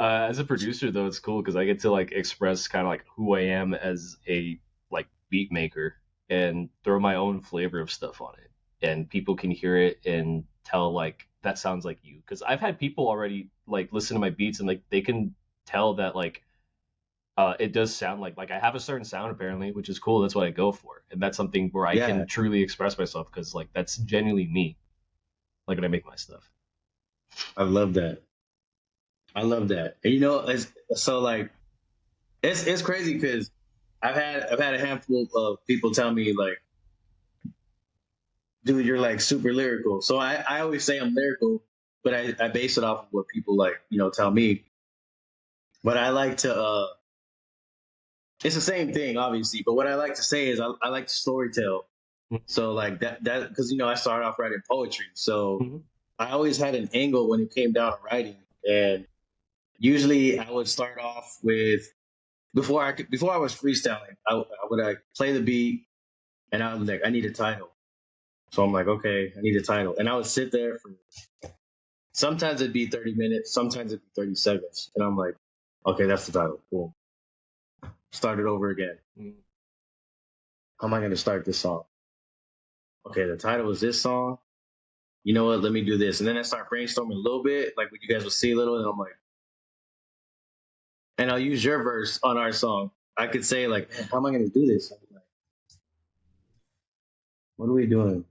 as a producer though, it's cool because I get to like express kind of like who I am as a like beat maker and throw my own flavor of stuff on it, and people can hear it and tell like that sounds like you. Because I've had people already like listen to my beats and like they can tell that like it does sound like I have a certain sound apparently, which is cool. That's what I go for, and that's something where I Yeah, can truly express myself because like that's genuinely me. Like when I make my stuff. I love that. I love that. And you know, so like it's crazy because I've had a handful of people tell me like, dude, you're like super lyrical. So I always say I'm lyrical, but I base it off of what people like, tell me. But I like to it's the same thing, obviously. But what I like to say is I like to storytell. So like that because I started off writing poetry. So Mhm. I always had an angle when it came down to writing. And usually I would start off with before I was freestyling, I would like play the beat and I was like, I need a title. So I'm like, okay, I need a title. And I would sit there for sometimes it'd be 30 minutes, sometimes it'd be 30 seconds. And I'm like, okay, that's the title. Cool. Start it over again. Mhm. How am I going to start this song? Okay, the title is this song. You know what? Let me do this. And then I start brainstorming a little bit, like what you guys will see a little. And I'm like, and I'll use your verse on our song. I could say, like, man, how am I going to do this? I'm like, what are we doing?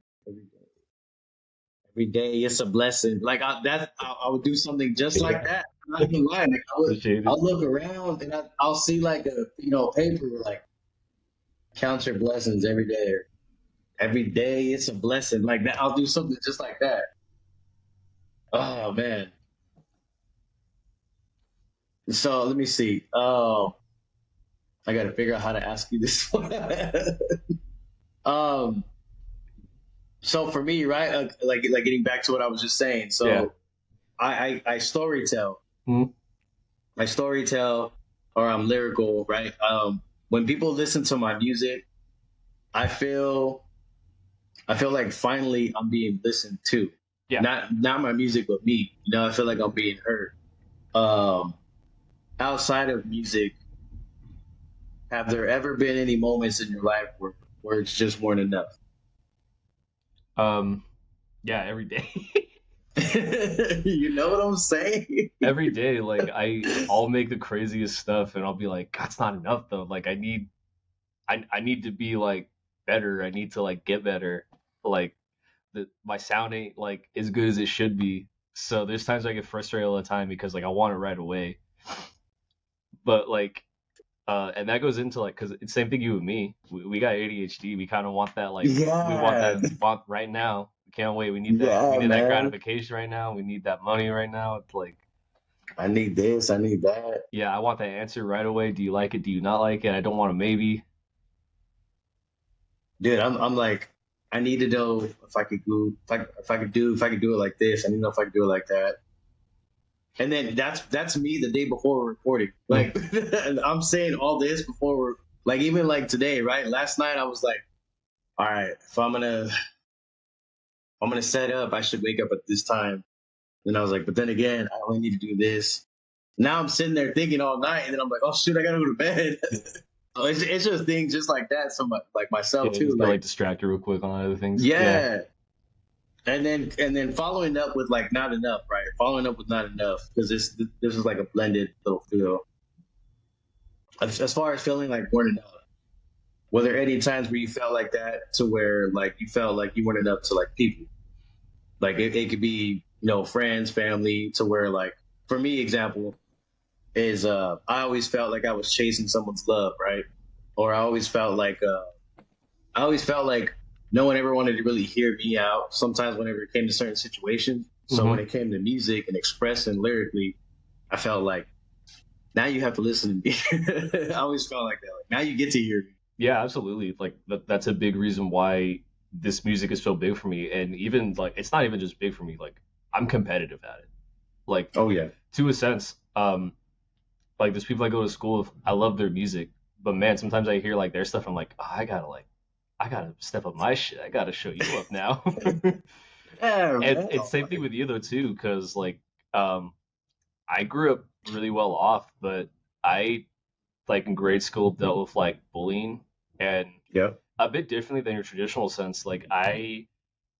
Every day it's a blessing. Like I would do something just like that. I'm not even lying. Like Appreciate it. I'll look around and I'll see like a paper like count your blessings every day. Or, every day it's a blessing. Like that. I'll do something just like that. Oh man. So let me see. Oh, I got to figure out how to ask you this one. um. So for me, right, like getting back to what I was just saying. Yeah. So I story tell. Mhm. I story tell or I'm lyrical, right? When people listen to my music, I feel I feel like finally I'm being listened to. Yeah. Not my music, but me. I feel like I'm being heard. Um, outside of music, have there ever been any moments in your life where it's just weren't enough? Um. Yeah. Every day. You know what I'm saying? Every day, like I'll make the craziest stuff, and I'll be like, that's not enough though. Like I need to be like better. I need to like get better. Like my sound ain't like as good as it should be. So there's times I get frustrated all the time because like I want it right away. But like and that goes into like because it's the same thing you and me. We got ADHD. We kind of want that like we Yeah, want right now. We can't wait. We yeah, need that man. gratification right now. We need that money right now. It's like I need this. I need that. yeah, I want that answer right away. Do you like it? Do you not like it? I don't want a maybe. Dude, I'm like, I need to know if I could do if I could do it like this. I need to know if I could do it like that. And then that's me the day before we're recording. Mm. Like I'm saying all this before we're like even like today, right? Last night I was like, all right, if I'm gonna set up, I should wake up at this time. Then I was like, but then again, I only need to do this. Now I'm sitting there thinking all night, and then I'm like, oh shoot, I gotta go to bed. So it's just things just like that. So like myself Yeah, too, just get like like distracted real quick on other things. Yeah. yeah. And then following up with like not enough, right? Following up with not enough because this is like a blended little feel. As far as feeling like weren't enough, were there any times where you felt like that to where like you felt like you weren't enough to like people? Like it could be friends, family, to where like for me, example is I always felt like I was chasing someone's love, right? Or I always felt like no one ever wanted to really hear me out. Sometimes whenever it came to certain situations. So when Hmm. it came to music and expressing lyrically, I felt like now you have to listen to me. I always felt like that. Like now you get to hear me. Yeah, absolutely. Like that's a big reason why this music is so big for me. And even like it's not even just big for me. Like I'm competitive at it. Like Oh yeah. to a sense. Like there's people I go to school with. I love their music, but man, sometimes I hear like their stuff. I'm like, oh, I gotta step up my shit. I gotta show you up now. Yeah, And man. it's same thing with you though too, because like um, I grew up really well off, but I like in grade school dealt with like bullying and Yep. a bit differently than your traditional sense. Like I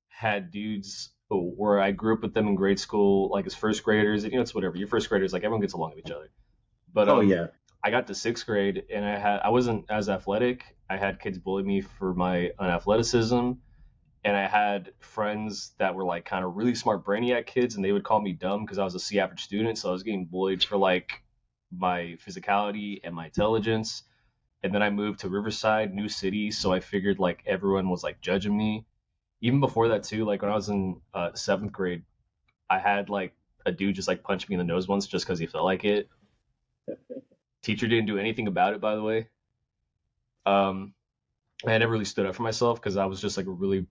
had dudes where I grew up with them in grade school, like as first graders, and it's whatever. Your first graders, like everyone gets along with each other. But Oh yeah. I got to sixth grade and I wasn't as athletic. I had kids bully me for my unathleticism, and I had friends that were like kind of really smart brainiac kids, and they would call me dumb because I was a C average student. So I was getting bullied for like my physicality and my intelligence. And then I moved to Riverside, new city, so I figured like everyone was like judging me. Even before that too, like when I was in seventh grade, I had like a dude just like punch me in the nose once just because he felt like it. Teacher didn't do anything about it, by the way. Um, I never really stood up for myself because I was just like a really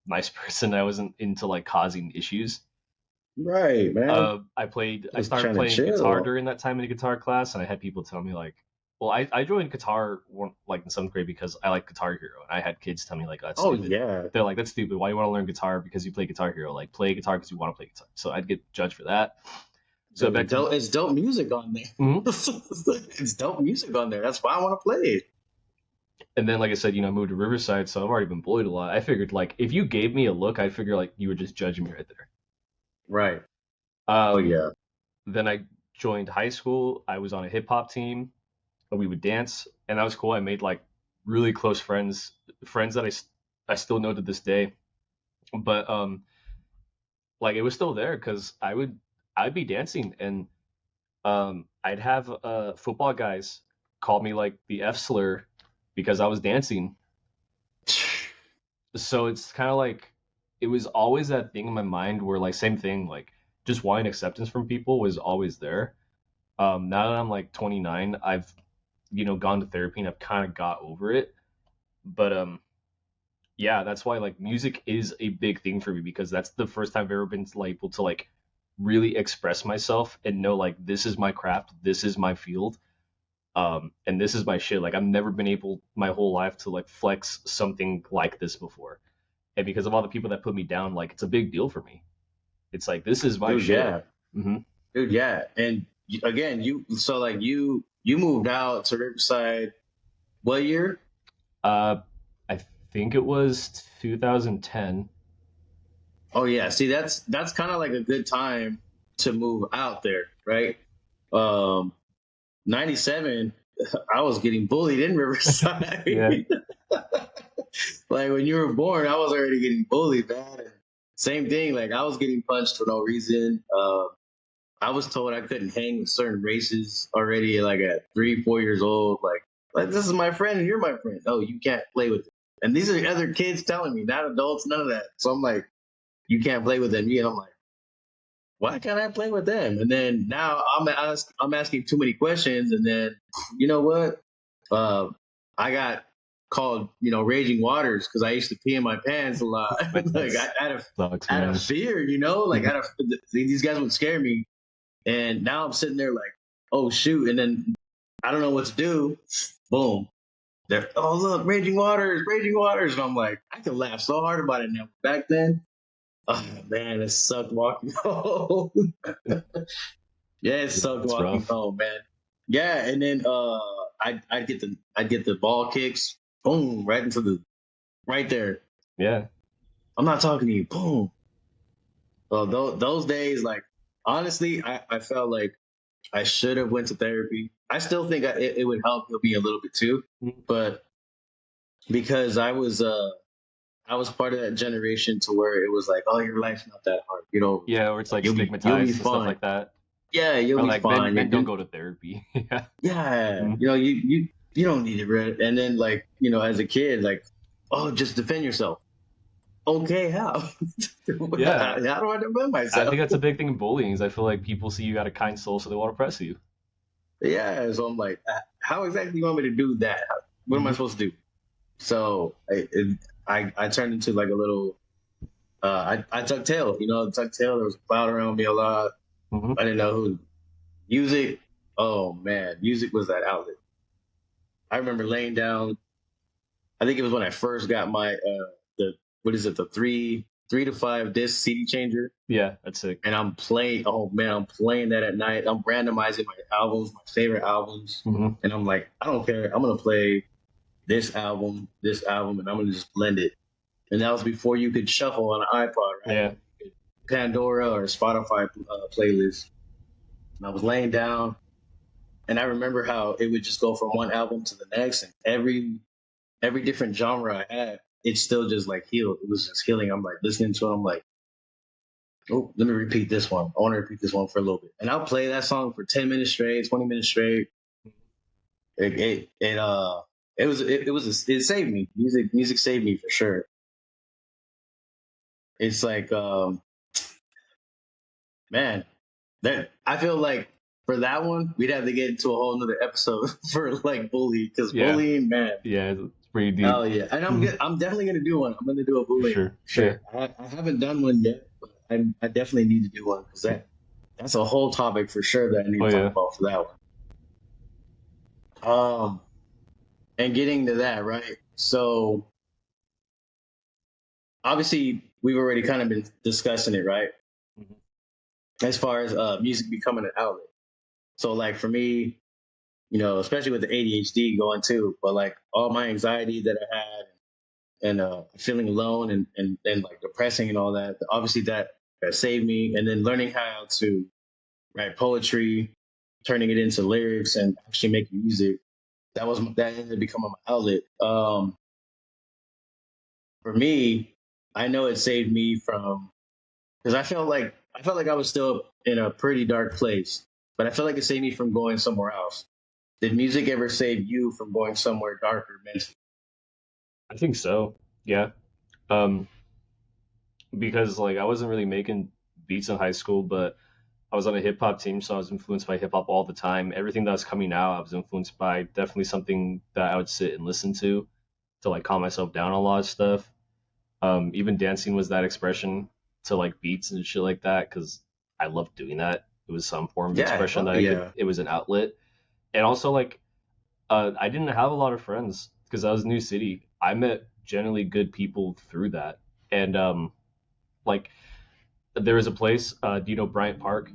nice person. I wasn't into like causing issues. Right, man. I Just started trying to playing guitar chill. during that time in a guitar class, and I had people tell me like, well, I joined guitar like in seventh grade because I like Guitar Hero, and I had kids tell me like, oh, that's Oh stupid. yeah. They're like, that's stupid. Why do you want to learn guitar because you play Guitar Hero? Like, play guitar because you want to play guitar. So I'd get judged for that. So back to It's dope music on there. Mhm. It's dope music on there. That's why I want to play it. And then, like I said, I moved to Riverside, so I've already been bullied a lot. I figured like if you gave me a look, I figure like you were just judging me right there. Right. Oh Um, yeah. then I joined high school. I was on a hip hop team. We would dance, and that was cool. I made like really close friends, friends that I still know to this day. But like it was still there because I'd be dancing, and I'd have football guys call me like the F slur because I was dancing. So it's kind of like it was always that thing in my mind where like same thing like just wanting acceptance from people was always there. Now that I'm like 29, I've gone to therapy and I've kind of got over it. But yeah, that's why like music is a big thing for me because that's the first time I've ever been like, able to like really express myself and know like this is my craft, this is my field, and this is my shit. Like I've never been able my whole life to like flex something like this before, and because of all the people that put me down, like it's a big deal for me. It's like this is my Dude, shit. yeah. Hmm. Dude, yeah. And again, you moved out to Riverside what year? I think it was 2010. Oh yeah. See, that's kind of like a good time to move out there, right? Um 97, I was getting bullied in Riverside. Yeah, Like when you were born, I was already getting bullied, man. And same thing, like I was getting punched for no reason. I was told I couldn't hang with certain races already, like at 3, 4 years old. Like this is my friend and you're my friend. Oh, you can't play with it. And these are other kids telling me, not adults, none of that. So I'm like, you can't play with them. And I'm like, why can't I play with them? And then now I'm asking too many questions. And then, you know what? Uh, I got called, raging waters because I used to pee in my pants a lot. Like that sucks, out man. of fear, like these guys would scare me. And now I'm sitting there like, oh shoot, and then I don't know what to do. Boom. They're, oh look, raging waters, and I'm like, I can laugh so hard about it now. Back then, oh man, it sucked walking home. Yeah, it sucked It's walking rough. home, man. Yeah, and then I'd get the ball kicks, boom, right there. Yeah. I'm not talking to you, boom. Well, those days, like honestly, I felt like I should have went to therapy. I still think it would help me a little bit too, Mhm. but because I was part of that generation to where it was like, oh, your life's not that hard. Yeah, or it's like You'll be stigmatized and stuff fine. like that. Yeah, you'll Or be like men fine. men don't go to therapy. Yeah. Yeah, Mhm. you don't need it, right? And then like as a kid, like, oh, just defend yourself. Okay, how? Yeah. How do I defend I think myself? that's a big thing in bullying is I feel like people see you got a kind soul so they want to press you. Yeah, so I'm like, how exactly you want me to do that? What am I Hmm. supposed to do? So I turned into like a little. I tucked tail. Tucked tail. There was a cloud around me a lot. Hmm. I didn't know who. Music. Oh man, music was that outlet. I remember laying down. I think it was when I first got my the what is it, the 3 to 5 disc CD changer, Yeah, that's sick. and I'm playing. Oh man, I'm playing that at night. I'm randomizing my albums, my favorite albums, Mm-hmm. and I'm like, I don't care. I'm gonna play this album, and I'm gonna just blend it. And that was before you could shuffle on an iPod, right? Yeah. Pandora or Spotify playlist. And I was laying down, and I remember how it would just go from one album to the next, and every different genre I had, it still just like healed. It was just healing. I'm like listening to it. I'm like, oh, let me repeat this one. I want to repeat this one for a little bit, and I'll play that song for 10 minutes straight, 20 minutes straight. It saved me. Music saved me for sure. It's like, man, that I feel like for that one, we'd have to get into a whole nother episode for like bullying, because bullying, man. Yeah, it's pretty deep. Oh yeah, and I'm definitely gonna do one. I'm gonna do a bullying. Sure. I haven't done one yet, but I definitely need to do one, because that's a whole topic for sure that I need to talk about for that one. And getting to that, right? So obviously we've already kind of been discussing it, right? Mm-hmm. As far as music becoming an outlet. So like for me, especially with the ADHD going too, but like all my anxiety that I had, and feeling alone and like depressing and all that, obviously that saved me. And then learning how to write poetry, turning it into lyrics and actually making music, that ended up becoming my outlet. For me, I know it saved me from, because I felt like I was still in a pretty dark place, but I felt like it saved me from going somewhere else. Did music ever save you from going somewhere darker mentally? I think so. Yeah. Because like I wasn't really making beats in high school, but I was on a hip hop team, so I was influenced by hip hop all the time. Everything that was coming out, I was influenced by. Definitely something that I would sit and listen to like calm myself down on a lot of stuff. Even dancing was that expression to like beats and shit like that, because I loved doing that. It was some form of expression that it was an outlet. And also like I didn't have a lot of friends because I was new city. I met generally good people through that. And like there was a place, do you know Bryant Park?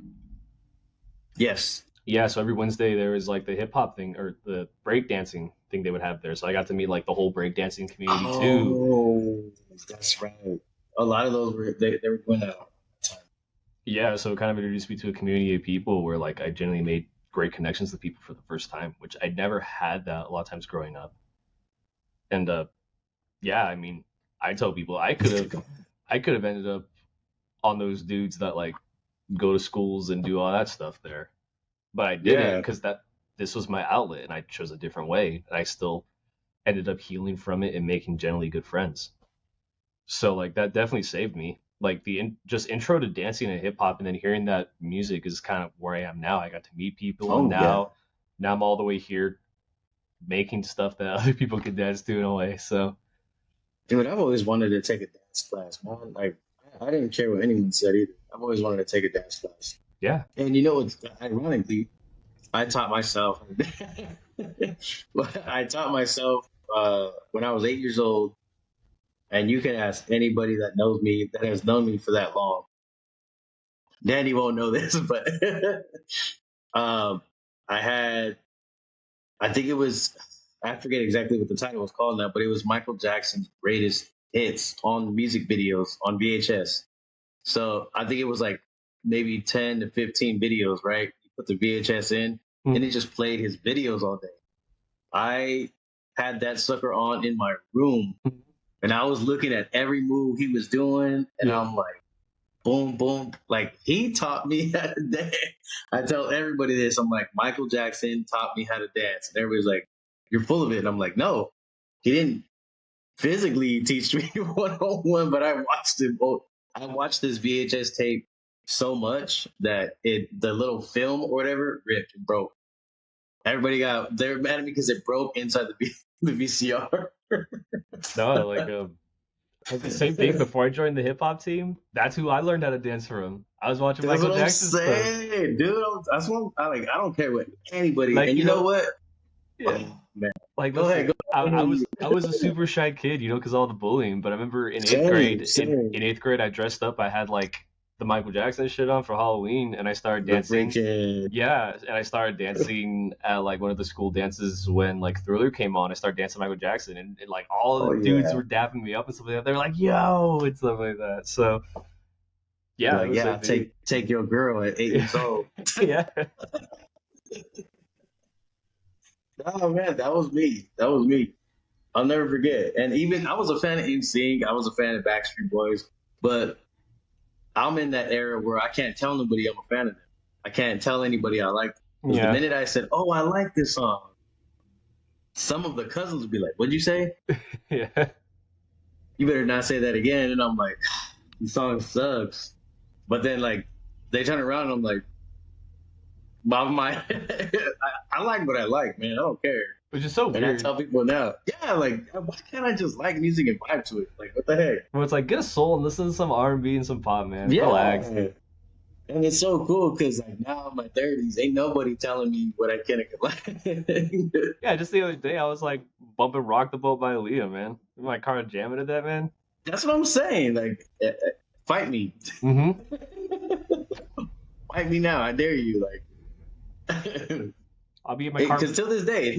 Yes. Yeah, so every Wednesday there was like the hip hop thing or the break dancing thing they would have there. So I got to meet like the whole break dancing community too. Oh, that's right. A lot of those were they were doing that all the time. Yeah, so it kind of introduced me to a community of people where like I generally made great connections with people for the first time, which I never had that a lot of times growing up. And yeah, I mean, I tell people I could have ended up on those dudes that like go to schools and do all that stuff there. But I didn't because this was my outlet and I chose a different way. And I still ended up healing from it and making generally good friends. So like that definitely saved me. Like just intro to dancing and hip hop and then hearing that music is kind of where I am now. I got to meet people and now I'm all the way here making stuff that other people can dance to in a way. So dude, I've always wanted to take a dance class, man. Like I didn't care what anyone said either. I've always wanted to take a dance class. Yeah. And ironically, I taught myself. I taught myself when I was 8 years old, and you can ask anybody that knows me, that has known me for that long. Danny won't know this, but I think it was, I forget exactly what the title was called now, but it was Michael Jackson's greatest hits on music videos on VHS. So I think it was like maybe 10 to 15 videos, right? You put the VHS in and it just played his videos all day. I had that sucker on in my room and I was looking at every move he was doing and I'm like, boom, boom. Like he taught me how to dance. I tell everybody this. I'm like, Michael Jackson taught me how to dance. And everybody's like, you're full of it. And I'm like, no, he didn't physically teach me one-on-one, but I watched him. I watched this VHS tape so much that the little film or whatever ripped and broke. They were mad at me because it broke inside the VCR. No, like the same thing. Before I joined the hip hop team, that's who I learned how to dance from. I was watching Michael Jackson stuff. Dude, that's what I like. I don't care what anybody. Like, and you know what? Yeah. man. Like, Go ahead. listen, Go I, ahead. I was I was a super shy kid, because of all the bullying. But I remember in eighth Same, grade, in same. eighth grade, I dressed up. I had like the Michael Jackson shit on for Halloween, and I started The dancing. freaking. Yeah, and I started dancing at like one of the school dances when like Thriller came on. I started dancing Michael Jackson, and like all Oh the dudes yeah. were dapping me up and stuff like that. They were like, "Yo," and stuff like that. So yeah, it Like, was yeah, a I'll big. take your girl at 8 years old. Yeah. Oh man, that was me. That was me. I'll never forget. And even I was a fan of NSYNC. I was a fan of Backstreet Boys, but I'm in that era where I can't tell nobody I'm a fan of them. I can't tell anybody I like them. Because the Yeah. minute I said, "Oh, I like this song," some of the cousins would be like, "What'd you say? Yeah. You better not say that again." And I'm like, "The song sucks." But then like they turn around and I'm like, my I like what I like, man. I don't care. Which is so And I weird. tell people now, yeah, like why can't I just like music and vibe to it? Like what the heck? Well, it's like get a soul and listen to some R&B and some pop, man. Relax. Yeah. And it's so cool because like now in my 30s, ain't nobody telling me what I can and can like. Yeah, just the other day I was like bumping "Rock the Boat" by Aaliyah, man. In my car jamming to that, man. That's what I'm saying. Like, fight me, Mm-hmm. fight me now. I dare you. Like, I'll be in my car. because till this day,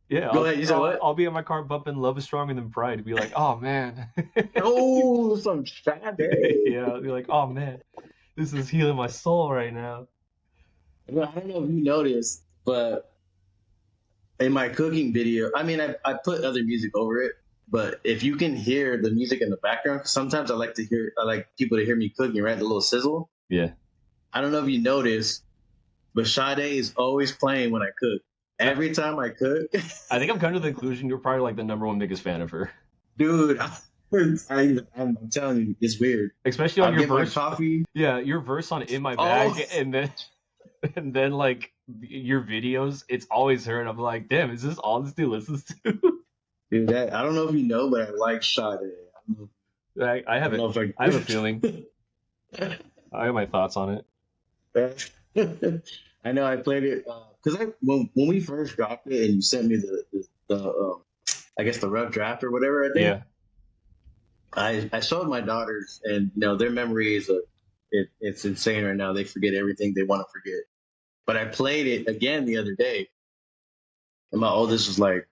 Yeah, go I'll, ahead. You said I'll what? I'll be in my car bumping "Love Is Stronger Than Pride" to be like, oh man. Oh, some Sade. Yeah, I'll be like, oh man, this is healing my soul right now. Well, I don't know if you noticed, but in my cooking video, I mean, I put other music over it, but if you can hear the music in the background, 'cause sometimes I like people to hear me cooking, right? The little sizzle. Yeah. I don't know if you noticed, but Sade is always playing when I cook. I, Every time I cook, I think I'm coming to the conclusion you're probably like the number one biggest fan of her, dude, I'm telling you, it's weird. especially on I'll your get my verse. coffee. Yeah, your verse on "In My Oh, Bag" and then like your videos, it's always her, and I'm like, damn, is this all this dude listens to? dude, that I don't know if you know, but I like Sade. I I have don't it. know if I have a feeling. I have my thoughts on it. I know I played it because when we first dropped it and you sent me the I guess the rough draft or whatever. I think Yeah. I showed my daughters, and their memory is it's insane right now. They forget everything they want to forget. But I played it again the other day, and my oldest was like,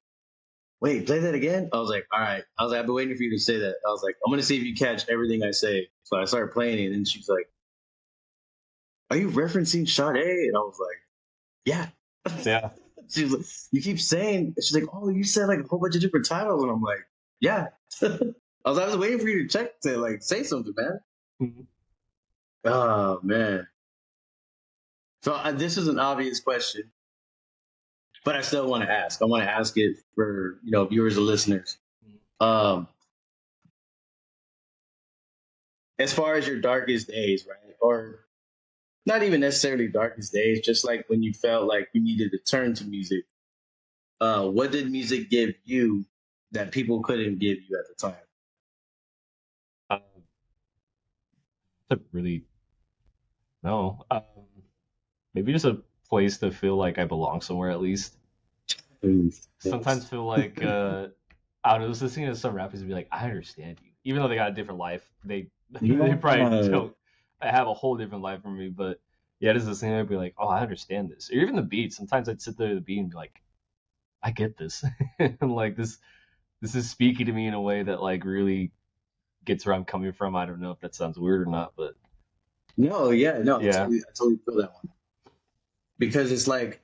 "Wait, play that again?" I was like, "All right." I was like, "I've been waiting for you to say that." I was like, "I'm gonna see if you catch everything I say." So I started playing it, and she's like, "Are you referencing Sade?" And I was like, "Yeah." Yeah. She's like, "You keep saying." She's like, "Oh, you said like a whole bunch of different titles," and I'm like, "Yeah." I was waiting for you to check to like say something, man. Mhm. Oh man. So this is an obvious question, but I still want to ask. I want to ask it for viewers and listeners. Um, as far as your darkest days, right? Or not even necessarily darkest days, just like when you felt like you needed to turn to music. What did music give you that people couldn't give you at the time? Uh, really no. Maybe just a place to feel like I belong somewhere at least. Yes. Sometimes feel like I don't know. I was listening to some rappers and be like, I understand you, even though they got a different life. They they probably Yeah. don't have a whole different life from me, but yeah, just listening, I'd be like, oh, I understand this. Or even the beat. Sometimes I'd sit there at the beat and be like, I get this, and like this is speaking to me in a way that like really gets where I'm coming from. I don't know if that sounds weird or not, but No, yeah, no, yeah, I totally feel that one because it's like,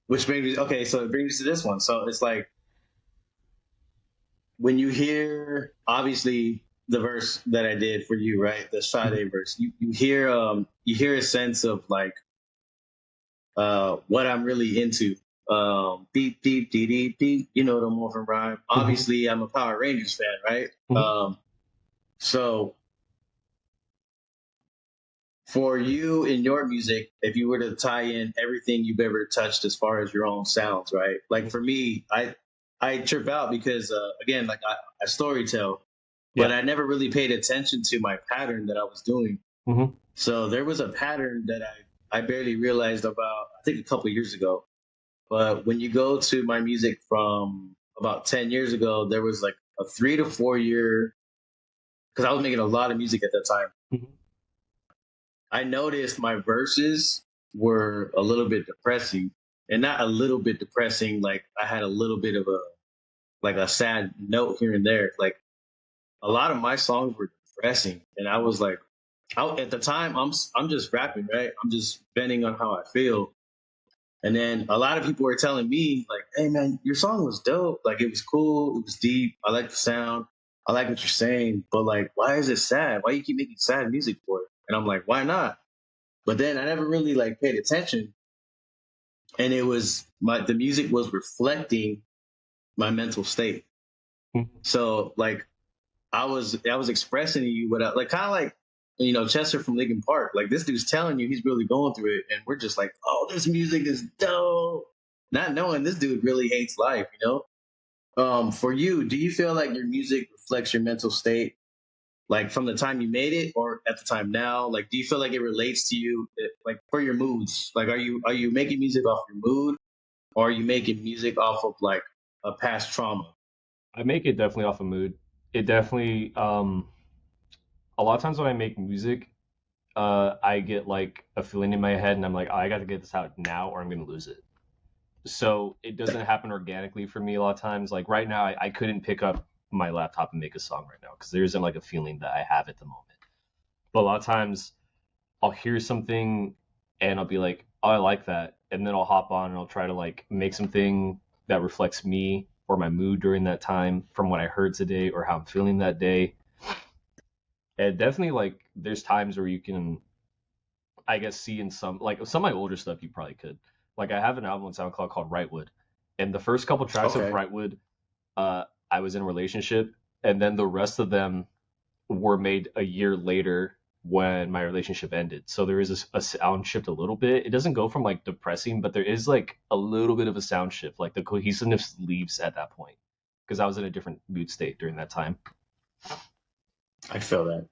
which brings me, okay, so it brings me to this one. So it's like when you hear, obviously, the verse that I did for you, right, the Sade verse, you hear a sense of like what I'm really into. Beep beep dee dee beep. You know the Morphin rhyme. hmm Obviously, I'm a Power Rangers fan, right? hmm So for you in your music, if you were to tie in everything you've ever touched as far as your own sounds, right? Like for me, I trip out because again, like I story tell, but yeah, I never really paid attention to my pattern that I was doing. hmm So there was a pattern that I barely realized about, I think a couple of years ago. But when you go to my music from about 10 years ago, there was like a 3 to 4 year, because I was making a lot of music at that time. Mhm. I noticed my verses were a little bit depressing, and not a little bit depressing. Like I had a little bit of a sad note here and there. Like a lot of my songs were depressing, and I was like, at the time, I'm just rapping, right? I'm just venting on how I feel. And then a lot of people were telling me, like, hey man, your song was dope. Like it was cool, it was deep. I like the sound. I like what you're saying. But like, why is it sad? Why you keep making sad music for it? And I'm like, why not? But then I never really like paid attention. And it was the music was reflecting my mental state. Mhm. So like I was expressing to you what I like, kind of like, Chester from Linkin Park. Like this dude's telling you he's really going through it, and we're just like, oh, this music is dope. Not knowing this dude really hates life, you know. For you, do you feel like your music reflects your mental state, like from the time you made it, or at the time now? Like, do you feel like it relates to you, like for your moods? Like, are you making music off your mood, or are you making music off of like a past trauma? I make it definitely off of mood. It definitely a lot of times when I make music, I get like a feeling in my head, and I'm like, oh, I got to get this out now, or I'm gonna lose it. So it doesn't happen organically for me a lot of times. Like right now, I couldn't pick up my laptop and make a song right now because there isn't like a feeling that I have at the moment. But a lot of times, I'll hear something and I'll be like, oh, I like that, and then I'll hop on and I'll try to like make something that reflects me or my mood during that time from what I heard today or how I'm feeling that day. And definitely like there's times where you can, I guess, see in some of my older stuff you probably could. Like I have an album on SoundCloud called Rightwood, and the first couple tracks of Okay. Rightwood, I was in a relationship, and then the rest of them were made a year later when my relationship ended. So there is a sound shift a little bit. It doesn't go from like depressing, but there is like a little bit of a sound shift. Like the cohesiveness leaves at that point because I was in a different mood state during that time. I feel that.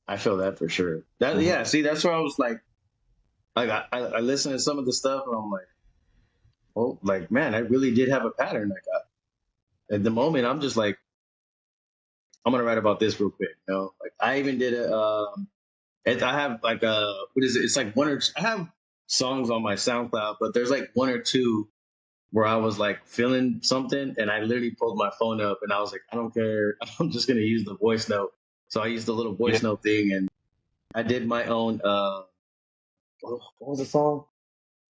I feel that for sure. That Hmm. yeah. See, that's where I was like I listen to some of the stuff and I'm like, oh, like man, I really did have a pattern. Like at the moment, I'm just like, I'm gonna write about this real quick. Like I even did I have like what is it? It's like I have songs on my SoundCloud, but there's like one or two where I was like feeling something, and I literally pulled my phone up and I was like, I don't care. I'm just gonna use the voice note. So I used the little Yeah, voice note thing, and I did my own. What was the song?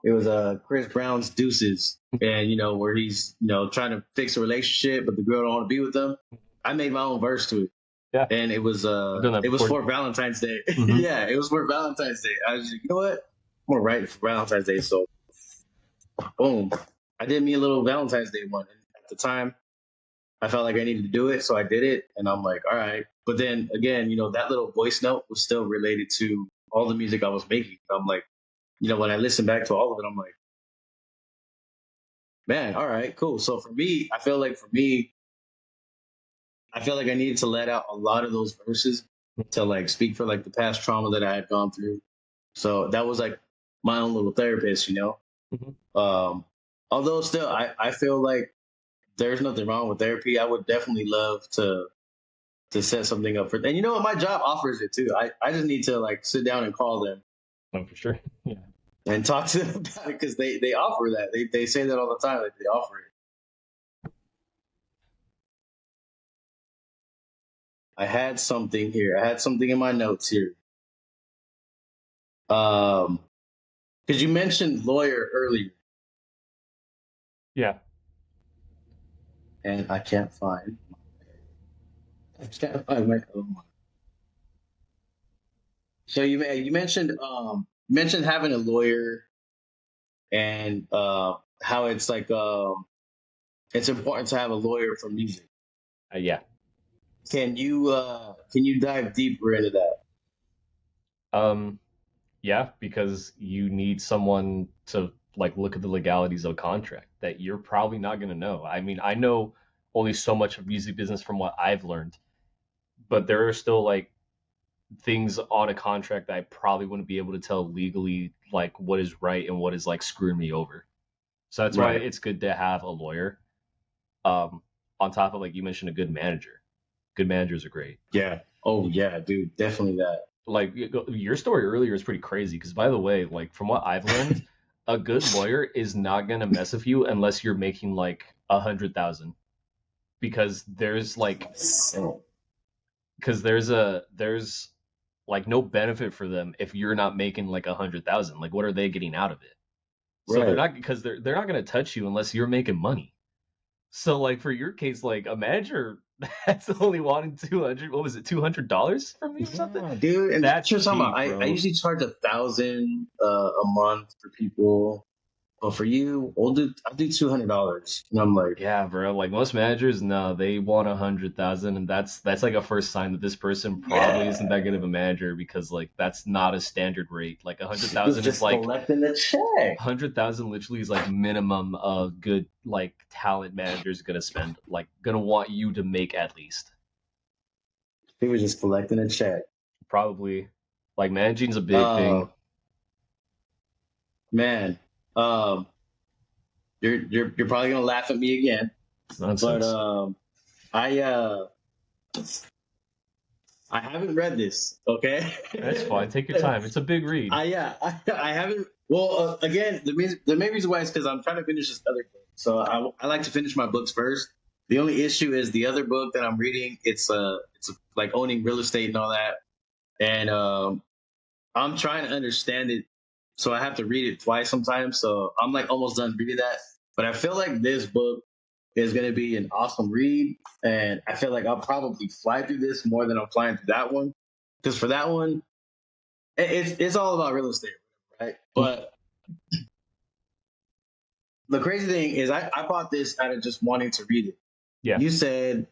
It was Chris Brown's Deuces, and where he's trying to fix a relationship, but the girl don't want to be with him. I made my own verse to it, yeah, and it was I've done that before. for Valentine's Day. Hmm. Yeah, it was for Valentine's Day. I was like, you know what? I'm gonna write it for Valentine's Day. So boom, I did me a little Valentine's Day one. And at the time, I felt like I needed to do it, so I did it, and I'm like, all right. But then again, that little voice note was still related to all the music I was making. I'm like, when I listen back to all of it, I'm like, man, all right, cool. So for me, I feel like I needed to let out a lot of those verses to like speak for like the past trauma that I had gone through. So that was like my own little therapist. Hmm. Um, although still, I feel like there's nothing wrong with therapy. I would definitely love to set something up for, and you know what, my job offers it too. I just need to like sit down and call them No, for sure. Yeah. and talk to them about it because they offer that. They say that all the time. Like they offer it. I had something here. I had something in my notes here. Um, because you mentioned lawyer earlier, Yeah. and I can't find my. So you mentioned having a lawyer and how it's like it's important to have a lawyer for music. Yeah. Can you dive deeper into that? Um, yeah, because you need someone to like look at the legalities of a contract that you're probably not going to know. I mean, I know only so much of music business from what I've learned, but there are still like things on a contract that I probably wouldn't be able to tell legally, like what is right and what is like screwing me over. So that's why Right. it's good to have a lawyer. On top of, like you mentioned, a good manager. Good managers are great. Yeah. Oh yeah, dude. Definitely that. Like your story earlier is pretty crazy because, by the way, like from what I've learned, a good lawyer is not gonna mess with you unless you're making like 100,000, because So, there's like no benefit for them if you're not making like 100,000. Like, what are they getting out of it? So they're right. not, because they're not gonna touch you unless you're making money. So like for your case, like a manager that's only wanting 200, what was it, $200 from me or something? Yeah, dude. And That's that's what I'm talking about. cheap, I bro. usually charge 1,000 a month for people. But for you, I'll do $200. And I'm like, Yeah, bro. Like most managers, no, they want 100,000, and that's like a first sign that this person probably isn't yeah. that good of a manager, because like that's not a standard rate. Like a hundred He's thousand is just like collecting the check. 100,000 literally is like minimum of good like talent managers gonna spend, like gonna want you to make at least. He was just collecting a check. Probably, like managing's a big Uh thing. man. Um you're probably gonna laugh at me again. It's But nonsense. I uh I haven't read this, okay? That's fine. Take your time. It's a big read. I haven't. Well, again, the main reason why is because I'm trying to finish this other book. So I like to finish my books first. The only issue is the other book that I'm reading. It's like owning real estate and all that, and I'm trying to understand it. So I have to read it twice sometimes. So I'm like almost done reading that. But I feel like this book is going to be an awesome read, and I feel like I'll probably fly through this more than I'm flying through that one. Because for that one, it's all about real estate, right? But the crazy thing is, I bought this out of just wanting to read it. Yeah, You said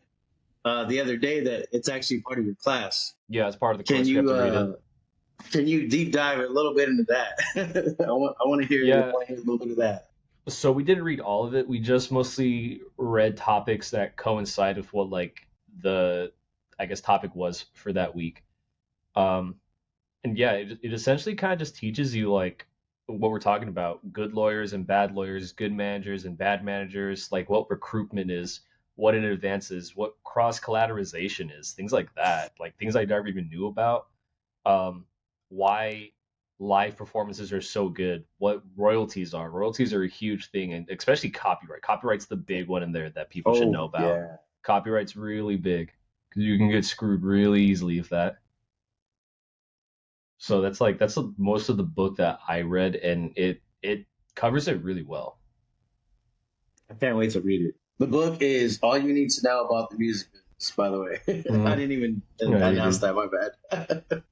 the other day that it's actually part of your class. yeah. As part of the Can course, we have you to read it. can you deep dive a little bit into that? I want to hear Yeah. a little bit of that. So we didn't read all of it. We just mostly read topics that coincide with what like the, I guess, topic was for that week. Um, and yeah, it essentially kind of just teaches you like what we're talking about: good lawyers and bad lawyers, good managers and bad managers, like what recruitment is, what an advance is, what cross collateralization is, things like that, like things I never even knew about. Why live performances are so good, what royalties are. Royalties are a huge thing, and especially copyright. Copyright's the big one in there that people should know Oh about. yeah, Copyright's really big because you can get screwed really easily if that. So that's most of the book that I read, and it covers it really well. I can't wait to read it. The book is all you need to know about the music business. By the way, I Mm, didn't even yeah, you announce did. that. My bad.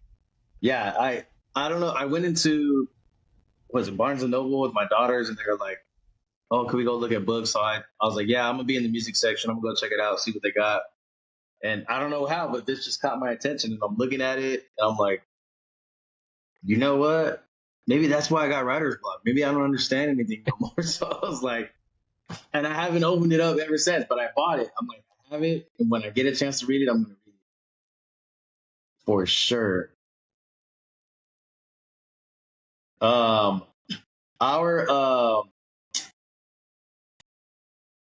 Yeah, I don't know. I went into was it Barnes and Noble with my daughters, and they were like, "Oh, can we go look at books?" So I was like, "Yeah, I'm gonna be in the music section. I'm gonna go check it out, see what they got." And I don't know how, but this just caught my attention, and I'm looking at it, and I'm like, you know what? Maybe that's why I got writer's block. Maybe I don't understand anything no more. So I was like, and I haven't opened it up ever since. But I bought it. I'm like, I have it, and when I get a chance to read it, I'm gonna read it for sure. Um, our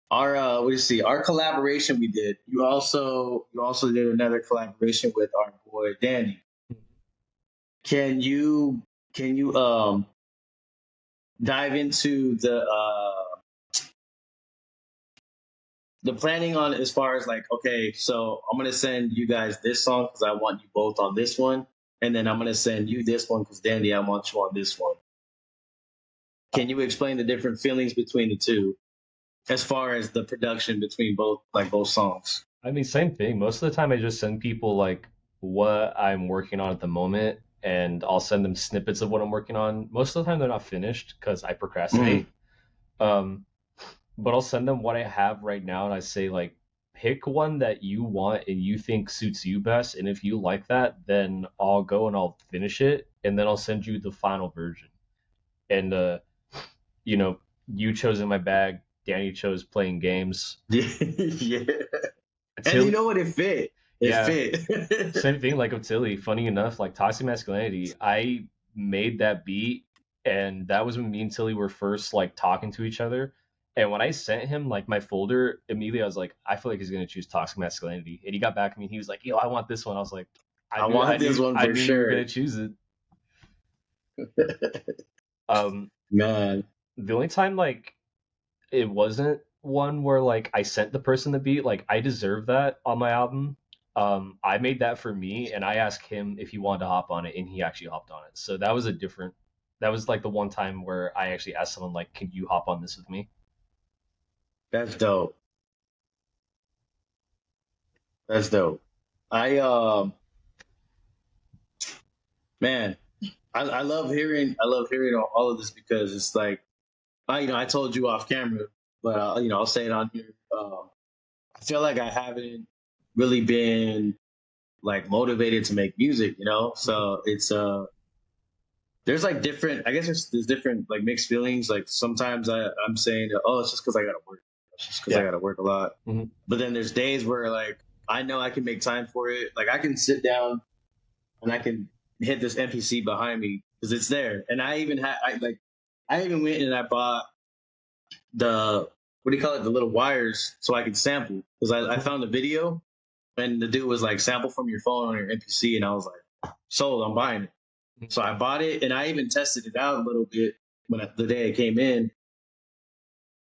what do you see? Our collaboration we did. You also did another collaboration with our boy Danny. Can you can you dive into the planning on as far as like, okay, so I'm gonna send you guys this song because I want you both on this one, and then I'm gonna send you this one because Danny, I want you on this one. Can you explain the different feelings between the two as far as the production between both songs? I mean, same thing. Most of the time, I just send people like what I'm working on at the moment, and I'll send them snippets of what I'm working on. Most of the time, they're not finished because I Mm. procrastinate. Um, but I'll send them what I have right now, and I say like, pick one that you want and you think suits you best, and if you like that, then I'll go and I'll finish it, and then I'll send you the final version. And you know, you chose In My Bag, Danny chose Playing Games. Yeah, and you Till know what? It fit. It Yeah, fit. same thing like with Tilly. Funny enough, like Toxic Masculinity, I made that beat, and that was when me and Tilly were first like talking to each other. And when I sent him like my folder, immediately I was like, I feel like he's gonna choose Toxic Masculinity. And he got back to me and he was like, Yo, I want this one. I was like, I want this one I for knew you were sure. gonna choose it. Um, Man, the only time like it wasn't one where like I sent the person the beat, like I deserve that on my album. I made that for me, and I asked him if he wanted to hop on it, and he actually hopped on it. So that was a different. That was like the one time where I actually asked someone like, "Can you hop on this with me?" that's dope. That's dope. I man, I love hearing all of this because it's like I told you off camera, but I'll say it on here. I feel like I haven't really been like motivated to make music, so it's there's like different, I guess there's different like mixed feelings. Like sometimes I'm saying, oh, it's just because I gotta work, it's just because I Yeah. gotta work a lot. Hmm. But then there's days where like I know I can make time for it. Like I can sit down and I can hit this NPC behind me because it's there. And I even went and I bought the, what do you call it, the little wires so I could sample because I found the video and the dude was like, sample from your phone on your NPC, and I was like, sold, I'm buying it. So I bought it and I even tested it out a little bit the day it came in.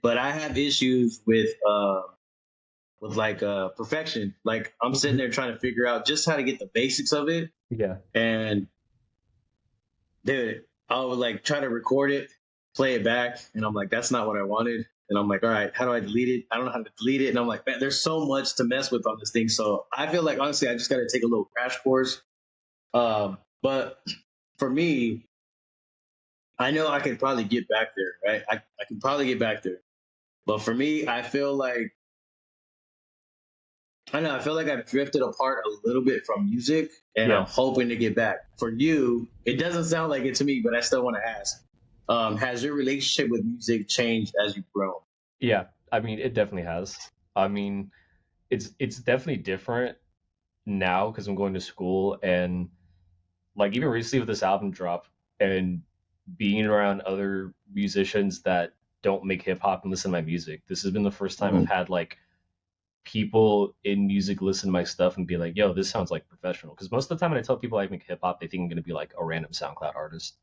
But I have issues with like perfection. Like I'm sitting there trying to figure out just how to get the basics of it. Yeah. And dude, I would like try to record it, play it back, and I'm like, that's not what I wanted. And I'm like, all right, how do I delete it? I don't know how to delete it. And I'm like, man, there's so much to mess with on this thing. So I feel like honestly, I just got to take a little crash course. But for me, I know I can probably get back there, right? I can probably get back there. But for me, I feel like I know I feel like I've drifted apart a little bit from music, and I'm Yeah. hoping to get back. For you, it doesn't sound like it to me, but I still want to ask: has your relationship with music changed as you've grown? Yeah. I mean, it definitely has. I mean, it's definitely different now because I'm going to school, and like even recently with this album drop and being around other musicians that don't make hip hop and listen to my music. This has been the first time I've Mhm. had like people in music listen to my stuff and be like, "Yo, this sounds like professional." Because most of the time when I tell people I make hip hop, they think I'm gonna be like a random SoundCloud artist.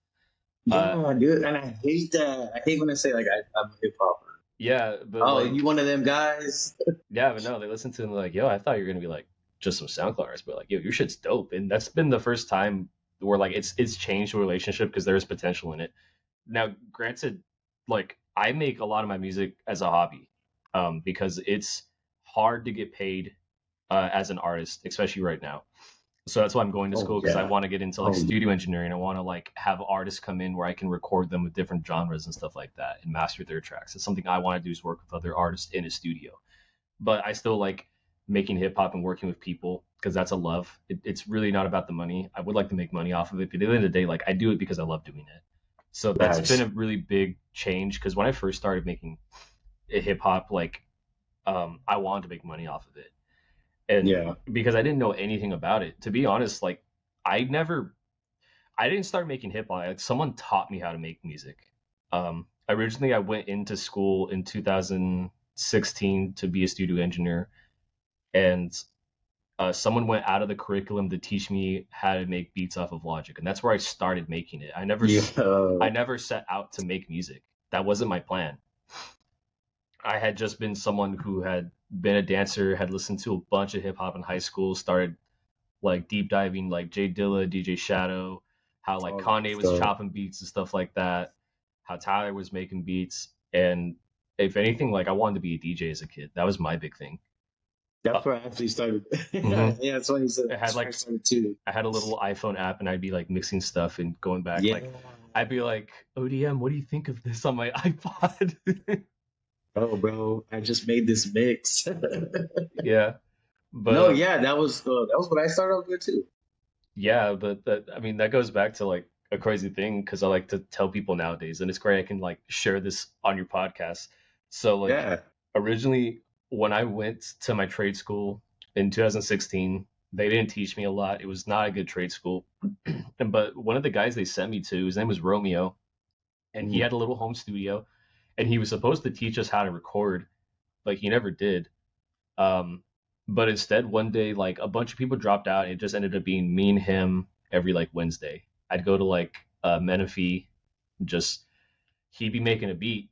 Uh, Yeah, dude, and I hate that. I hate when they say like I'm a hip hopper. yeah, but Oh, like, you one of them guys? yeah, but no, they listen to it and they're like, "Yo, I thought you were gonna be like just some SoundCloud artist," but like, "Yo, your shit's dope." And that's been the first time where like it's changed the relationship because there is potential in it. Now, granted, like I make a lot of my music as a hobby, because it's hard to get paid as an artist, especially right now. So that's why I'm going to Oh school because I yeah. want to get into like Oh yeah. studio engineering. I want to like have artists come in where I can record them with different genres and stuff like that and master their tracks. It's something I want to do is work with other artists in a studio. But I still like making hip hop and working with people because that's a love. It's really not about the money. I would like to make money off of it, but at the end of the day, like I do it because I love doing it. So that's been Nice. a really big change because when I first started making hip hop, like I wanted to make money off of it, and Yeah. because I didn't know anything about it, to be honest, like I never, I didn't start making hip hop. Like someone taught me how to make music. Originally, I went into school in 2016 to be a studio engineer, and someone went out of the curriculum to teach me how to make beats off of Logic, and that's where I started making it. Yeah. I never set out to make music. That wasn't my plan. I had just been someone who had been a dancer, had listened to a bunch of hip hop in high school, started like deep diving like Jay Dilla, DJ Shadow, how like All that Kanye was stuff. chopping beats and stuff like that, how Tyler was making beats, and if anything, like I wanted to be a DJ as a kid. That was my big thing. Uh, That's where I actually started. Yeah, mhm. that's what you said. It had That's where I like started too. I had a little iPhone app, and I'd be like mixing stuff and going back. Yeah. Like I'd be like, ODM, what do you think of this on my iPod? Oh, bro, I just made this mix. Yeah, but No, yeah, that was what I started off with too. yeah, but that I mean that goes back to like a crazy thing because I like to tell people nowadays, and it's great I can like share this on your podcast. So like Yeah. originally when I went to my trade school in 2016, They didn't teach me a lot. It was not a good trade school. But one of the guys they sent me to, his name was Romeo, and he Mm. had a little home studio, and he was supposed to teach us how to record, but he never did. Um, but instead, one day, like a bunch of people dropped out, and it just ended up being me and him every like Wednesday. I'd go to like Menifee, just he'd be making a beat,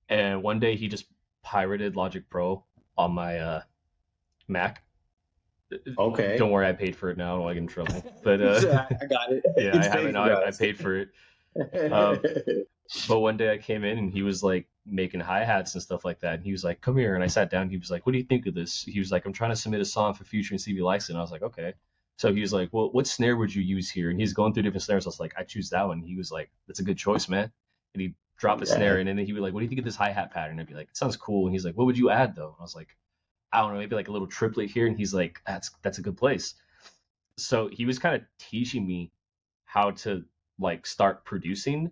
and one day he just pirated Logic Pro on my Mac. Okay. Don't worry, I paid for it now. I don't want to get in trouble. But So I got it. yeah, I It's haven't. paid No, for, I guys. paid for it. Um, but one day I came in and he was like making hi hats and stuff like that. And he was like, "Come here." And I sat down. And he was like, "What do you think of this?" He was like, "I'm trying to submit a song for Future and see if he likes it." And I was like, "Okay." So he was like, "Well, what snare would you use here?" And he's going through different snares. I was like, "I choose that one." He was like, "That's a good choice, man." And he dropped the snare Yeah. in, and then he was like, "What do you think of this hi hat pattern?" I'd be like, "It sounds cool." And he's like, "What would you add though?" And I was like, "I don't know, maybe like a little triplet here." And he's like, "That's a good place." So he was kind of teaching me how to like start producing.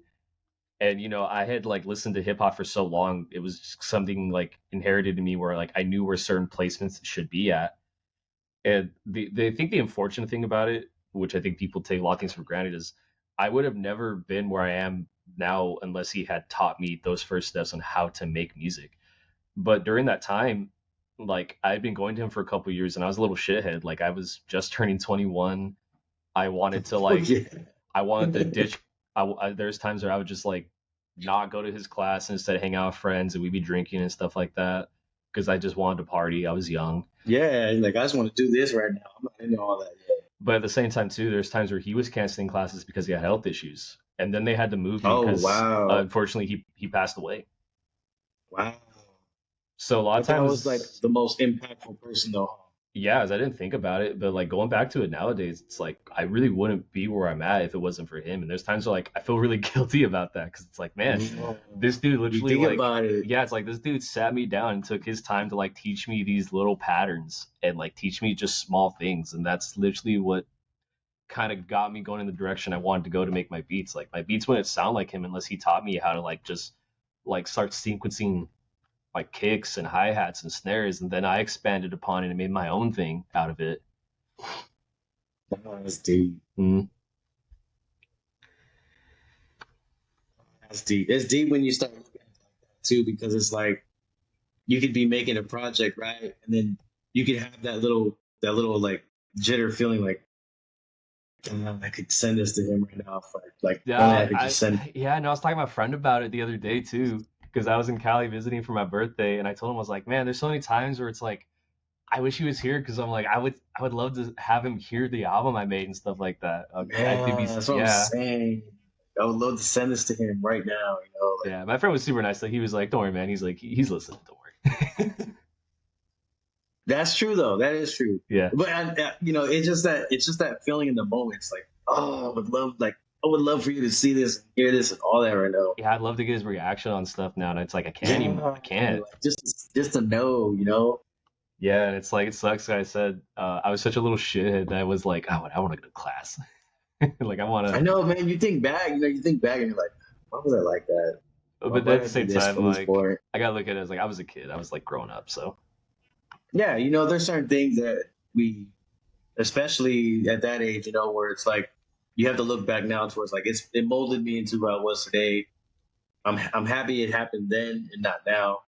And I had like listened to hip hop for so long, it was something like inherited in me where like I knew where certain placements should be at. And they think the unfortunate thing about it, which I think people take a lot of things for granted, is I would have never been where I am now unless he had taught me those first steps on how to make music. But during that time, like I'd been going to him for a couple of years and I was a little shithead. Like I was just turning 21. I wanted to Oh, like yeah. I wanted to ditch. There's times where I would just like not go to his class and instead hang out with friends and we'd be drinking and stuff like that because I just wanted to party. I was young. Yeah, like I just want to do this right now. I'm not into all that yet. But at the same time too, there's times where he was canceling classes because he had health issues, and then they had to move me Oh because wow, unfortunately he passed away. wow. So a lot of But that was like times, the most impactful person though. yeah, as I didn't think about it, but like going back to it nowadays, it's like I really wouldn't be where I'm at if it wasn't for him. And there's times where like I feel really guilty about that because it's like, man, Mm. this dude You literally think like, about it. yeah, it's like this dude sat me down and took his time to like teach me these little patterns and like teach me just small things, and that's literally what kind of got me going in the direction I wanted to go to make my beats. Like my beats wouldn't sound like him unless he taught me how to like just like start sequencing like kicks and hi hats and snares, and then I expanded upon it and made my own thing out of it. That's deep. Mm. That's deep. It's deep when you start looking at it like that too, because it's like you could be making a project, right? And then you could have that little like jitter feeling like, "Damn, I could send this to him right now if like only I Yeah, could just send." yeah, no, I was talking to my friend about it the other day too, because I was in Cali visiting for my birthday, and I told him I was like, man, there's so many times where it's like I wish he was here because I'm like I would love to have him hear the album I made and stuff like that. I think Yeah, he's that's what I'm yeah. saying. I would love to send this to him right now, like Yeah, my friend was super nice. Like he was like, "Don't worry, man." He's like, "He's listening. Don't worry." that's true though. That is true. Yeah, But it's just that feeling in the moment. It's like, oh, I would love for you to see this, and hear this, and all that right now. yeah. I'd love to get his reaction on stuff now, and it's like I can't even. Yeah, I can't. like just to know. Yeah, and it's like it sucks. Like I said, I was such a little shithead that I was like, I want to go to class. Like I want I to. know, man. You think back, and you're like, why was I like that? Why, But why at did the I do same this time, for this like for? I gotta look at it as like I was a kid. I was like growing up. So Yeah, there's certain things that we, especially at that age, where it's like you have to look back now towards like it molded me into who I was today. I'm happy it happened then and not now.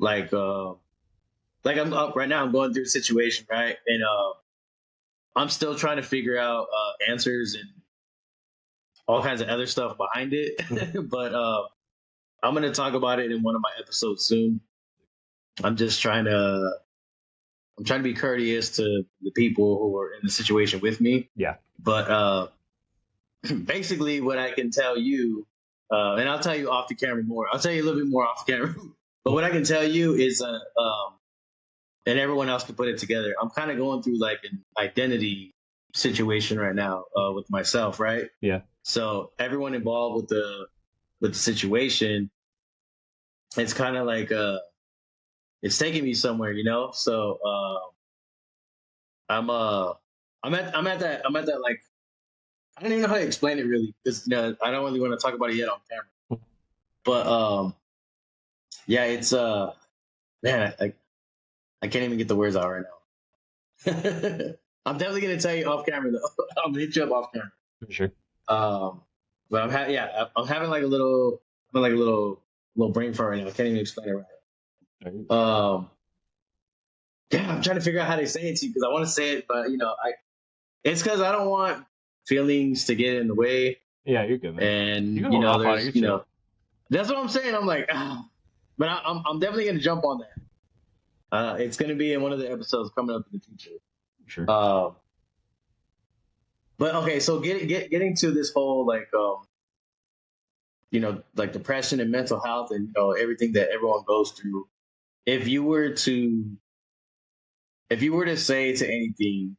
Like I'm up right now. I'm going through a situation, right, and I'm still trying to figure out answers and all kinds of other stuff behind it. But I'm gonna talk about it in one of my episodes soon. I'm just trying to be courteous to the people who are in the situation with me. yeah, But basically, what I can tell you, and I'll tell you off the camera more. I'll tell you a little bit more off the camera. But what I can tell you is, and everyone else can put it together. I'm kind of going through like an identity situation right now with myself, right? yeah, So everyone involved with the situation, it's kind of like it's taking me somewhere, So I'm I'm at that like I don't even know how to explain it really because I don't really want to talk about it yet on camera. But yeah, it's man, I can't even get the words out right now. I'm definitely gonna tell you off camera though. I'm gonna hit you up off camera. For sure. But I'm having like a little, little brain fart right now. I can't even explain it right. Yeah, I'm trying to figure out how to say it to you because I want to say it, but it's because I don't want feelings to get in the way. Yeah, you're good, man. And You can hold off on it. that's what I'm saying. I'm like, but I'm definitely gonna jump on that. It's gonna be in one of the episodes coming up in the future. Sure. But okay, so getting to this whole like depression and mental health and everything that everyone goes through. If you were to say to anything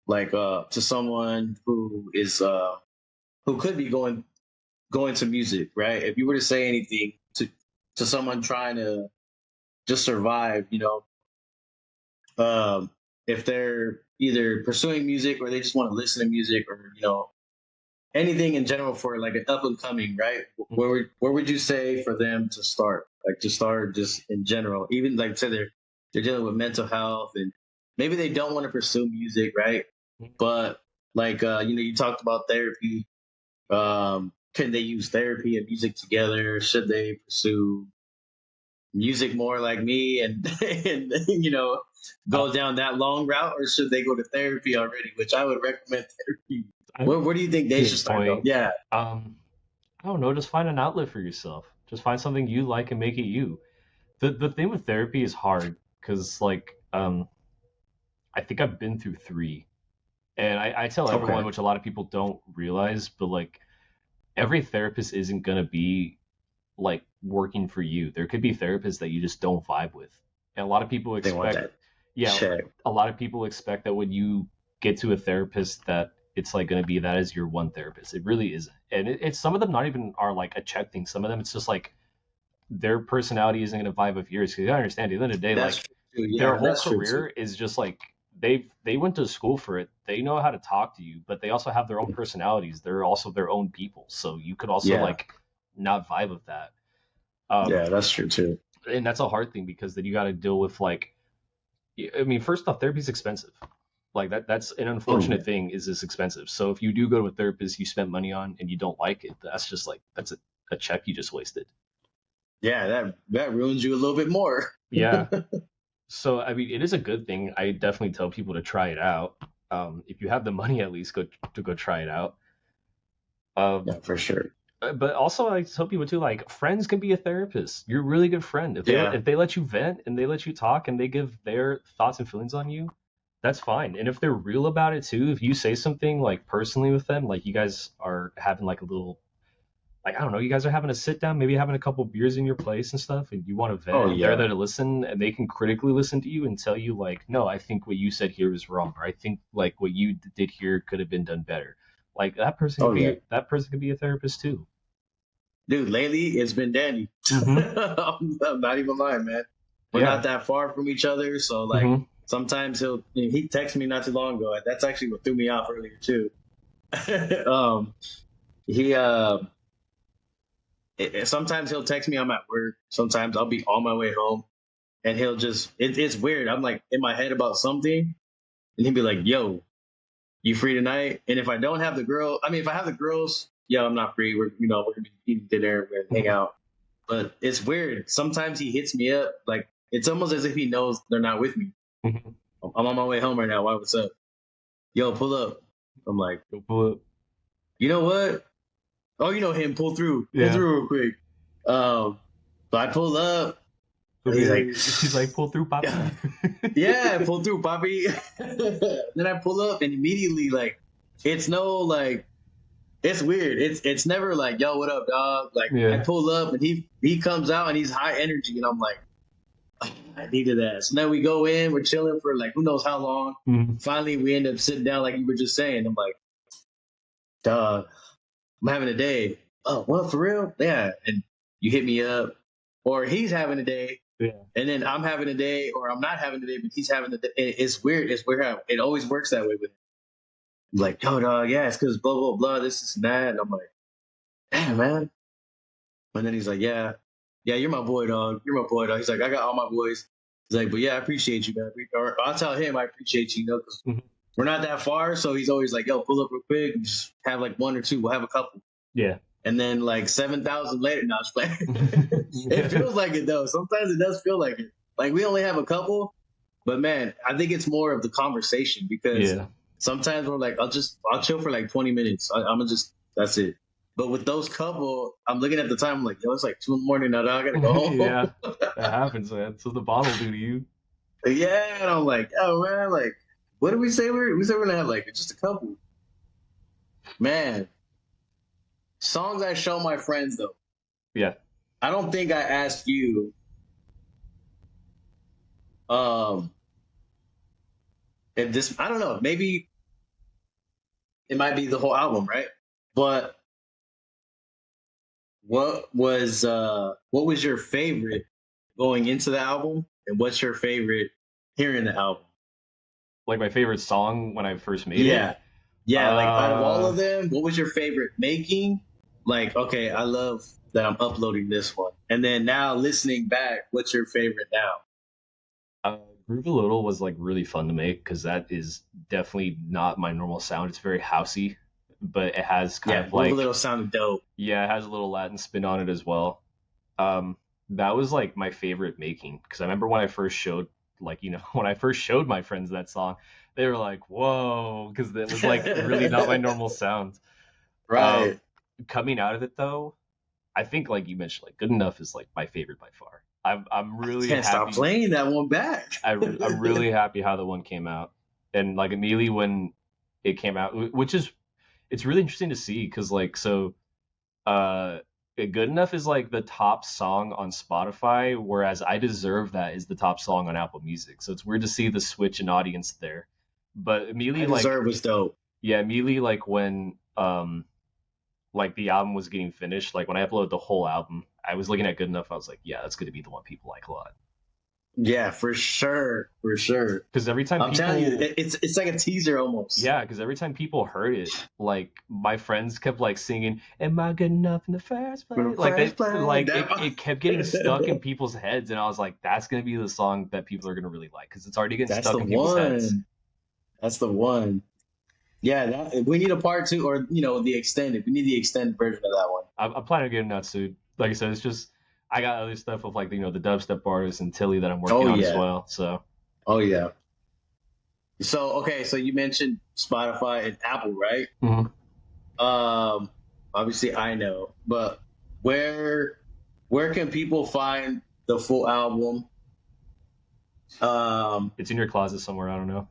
like to someone who is who could be going to music, right? If you were to say anything to someone trying to just survive, if they're either pursuing music or they just want to listen to music or anything in general for like an up and coming, right? Where would you say for them to start? Like to start just in general, even like say they're dealing with mental health and maybe they don't want to pursue music, right? But like you talked about therapy. Can they use therapy and music together? Should they pursue music more like me and and go down that long route, or should they go to therapy already? Which I would recommend therapy. Where do you think they should start? Though? Yeah. I don't know. Just find an outlet for yourself. Just find something you like and make it you. The thing with therapy is hard because I think I've been through 3, and I tell everyone, which a lot of people don't realize, but like every therapist isn't gonna be like working for you. There could be therapists that you just don't vibe with, and a lot of people expect, a lot of people expect that when you get to a therapist that it's like going to be that is your one therapist. It really isn't, and it's some of them not even are like a check thing. Some of them it's just like their personality isn't going to vibe with yours because you gotta understand at the end of the day, their whole career is just like they went to school for it. They know how to talk to you, but they also have their own personalities. They're also their own people, so you could also like not vibe with that. Yeah, that's true too. And that's a hard thing because then you got to deal with like, I mean, first off, therapy's expensive. Like that's an unfortunate thing is it's expensive. So if you do go to a therapist you spent money on and you don't like it, that's just like, that's a check you just wasted. Yeah, that ruins you a little bit more. Yeah. So, I mean, it is a good thing. I definitely tell people to try it out. If you have the money, at least go try it out. Yeah, for sure. But also, I tell people too, like friends can be a therapist. You're a really good friend. If they let you vent and they let you talk and they give their thoughts and feelings on you, that's fine. And if they're real about it too, if you say something like personally with them, like you guys are having like a little, like I don't know, you guys are having a sit down, maybe having a couple beers in your place and stuff, and you want to vent, they're there to listen, and they can critically listen to you and tell you like, no, I think what you said here was wrong, or I think like what you did here could have been done better. Like that person could be a therapist too. Dude, lately it's been Danny. I'm not even lying, man. We're not that far from each other, so like sometimes he texted me not too long ago. That's actually what threw me off earlier too. Sometimes he'll text me I'm at work. Sometimes I'll be on my way home, and he'll just it's weird. I'm like in my head about something, and he'll be like, "Yo, you free tonight?" And if I don't have the girl, I mean, if I have the girls, yeah, I'm not free. We're gonna be eating dinner, we're gonna hang out. But it's weird. Sometimes he hits me up, like it's almost as if he knows they're not with me. I'm on my way home right now. What's up? Yo, pull up. I'm like, go pull up. You know what? Oh, you know him. Pull through real quick. So I pull up. He's like, pull through, Poppy. Yeah, pull through, Poppy. Then I pull up, and immediately, like, it's no like, it's weird. It's never like, yo, what up, dog? Like, I pull up, and he comes out, and he's high energy, and I'm like, oh, I needed that. So then we go in, we're chilling for like who knows how long. Finally, we end up sitting down, like you were just saying. I'm like, dog, I'm having a day. Oh, what, for real? Yeah. And you hit me up, or he's having a day. Yeah. And then I'm having a day, or I'm not having a day, but he's having a day. It's weird. It's weird how it always works that way with him. I'm like, yo, dog, yeah, it's because blah, blah, blah, this and that. And I'm like, damn, man. And then he's like, yeah, you're my boy, dog. You're my boy, dog. He's like, I got all my boys. He's like, but yeah, I appreciate you, man. Or I'll tell him I appreciate you, because we're not that far, so he's always like, "Yo, pull up real quick, just have like one or two. We'll have a couple." Yeah. And then like 7,000 later, now it's playing. It feels like it though. Sometimes it does feel like it. Like we only have a couple, but man, I think it's more of the conversation because Yeah. sometimes we're like, I'll chill for like 20 minutes. I'm gonna just that's it. But with those couple, I'm looking at the time, I'm like, yo, it's like 2 in the morning now. I gotta go home. Yeah. That happens, man. That's what the bottle do to you. Yeah, and I'm like, oh man, like, what did we say? We said we're gonna have like just a couple. Man, songs I show my friends though. Yeah. I don't think I asked you. Um, if this, I don't know. Maybe it might be the whole album, right? But what was your favorite going into the album, and what's your favorite hearing the album? Like my favorite song when I first made it. Yeah, yeah. Like out of all Uh, of them, what was your favorite making? Like, okay, I love that I'm uploading this one, and then now listening back, what's your favorite now? uh, Groove a Little was like really fun to make because that is definitely not my normal sound. It's very housey, but it has kind Yeah, of Move a like, Little sounded dope. yeah, it has a little Latin spin on it as well. That was like my favorite making because I remember when I first showed, like, when I first showed my friends that song, they were like, "Whoa," because it was like really not my normal sound. Right. Um, Coming out of it though, I think like you mentioned, like Good Enough is like my favorite by far. I'm really Can't stop happy. playing that one back. I'm really happy how the one came out, and like immediately when it came out, which is it's really interesting to see because like so uh Good Enough is like the top song on Spotify, whereas I Deserve That is the top song on Apple Music. So it's weird to see the switch in audience there. But I immediately like Deserve was dope. yeah, immediately like when like the album was getting finished, like when I uploaded the whole album, I was looking at Good Enough, I was like, yeah, that's gonna be the one people like a lot. Yeah, for sure, for sure. Because every time I'm telling you, people it's like a teaser almost. yeah, because every time people heard it, like my friends kept like singing, "Am I good enough in the first From place?" the Like they first place, like it kept getting stuck in people's heads, and I was like, "That's gonna be the song that people are gonna really like because it's already getting that's stuck the in people's heads." one. That's the one. Yeah, we need a part two, or the extended. We need the extended version of that one. I'm planning on getting that soon. Like I said, it's just I got other stuff with like the dubstep artists and Tilly that I'm Oh working on as yeah, well. So oh yeah. So okay, so you mentioned Spotify and Apple, right? mhm. Um, Obviously I know, but where where can people find the full album? Um, It's in your closet somewhere. I don't know.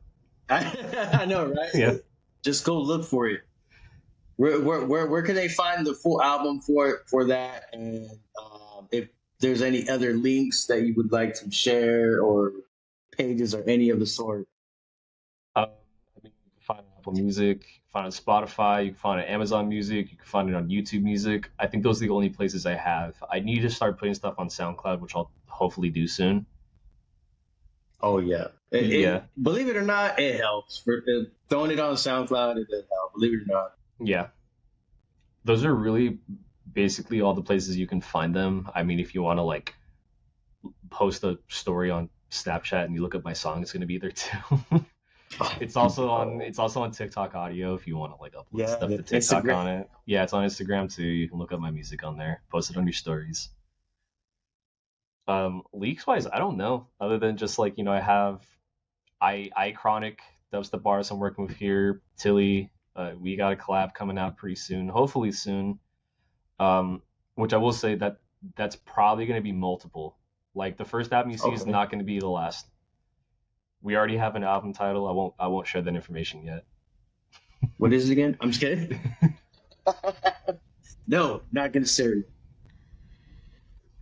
I know, Yeah. right? Just go look for it. Where can they find the full album for that? And if there's any other links that you would like to share or pages or any of the sort. I mean, you can find it on Apple Music, you can find it on Spotify, you can find it on Amazon Music, you can find it on YouTube Music. I think those are the only places I have. I need to start putting stuff on SoundCloud, which I'll hopefully do soon. Oh yeah, Yeah, believe it or not, it helps for throwing it on SoundCloud. It does help. Believe it or not. yeah. Those are really basically all the places you can find them. I mean, if you want to like post a story on Snapchat and you look up my song, it's going to be there too. It's also on TikTok audio if you want to like upload Yeah, stuff the to TikTok Instagram. on it. Yeah, it's on Instagram too. You can look up my music on there, post it on your stories. Leaks wise, I don't know. Other than just like I have Iconic dubstep bars I'm working with here. Tilly, we got a collab coming out pretty soon, hopefully soon. Um, which I will say that's probably going to be multiple. Like the first album you see is Okay. not going to be the last. We already have an album title. I won't share that information yet. What is it again? I'm just kidding. No, not gonna say it.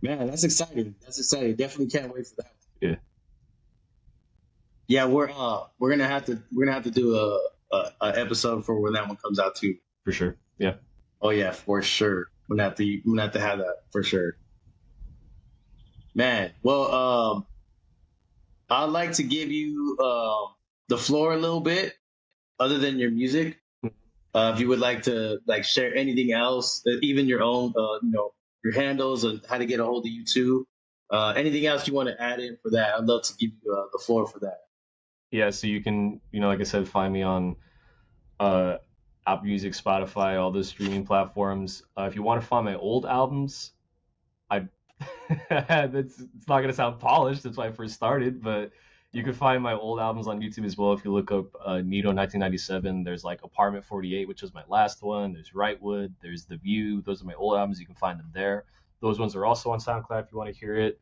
Man, that's exciting. That's exciting. Definitely can't wait for that. Yeah, Yeah, we're gonna have to do a episode for when that one comes out too. for sure. Yeah. Oh yeah, for sure. We're gonna have to have that for sure. Man, well, I'd like to give you the floor a little bit, other than your music. If you would like to like share anything else, even your own, your handles and how to get a hold of you too. Anything else you want to add in for that? I'd love to give you the floor for that. Yeah, so you can, like I said, find me on uh, Apple Music, Spotify, all those streaming platforms. If you want to find my old albums, I it's not gonna sound polished. That's why I first started, but you can find my old albums on YouTube as well. If you look up Neato1997, there's like Apartment 48, which was my last one. There's Rightwood. There's The View. Those are my old albums. You can find them there. Those ones are also on SoundCloud if you want to hear it.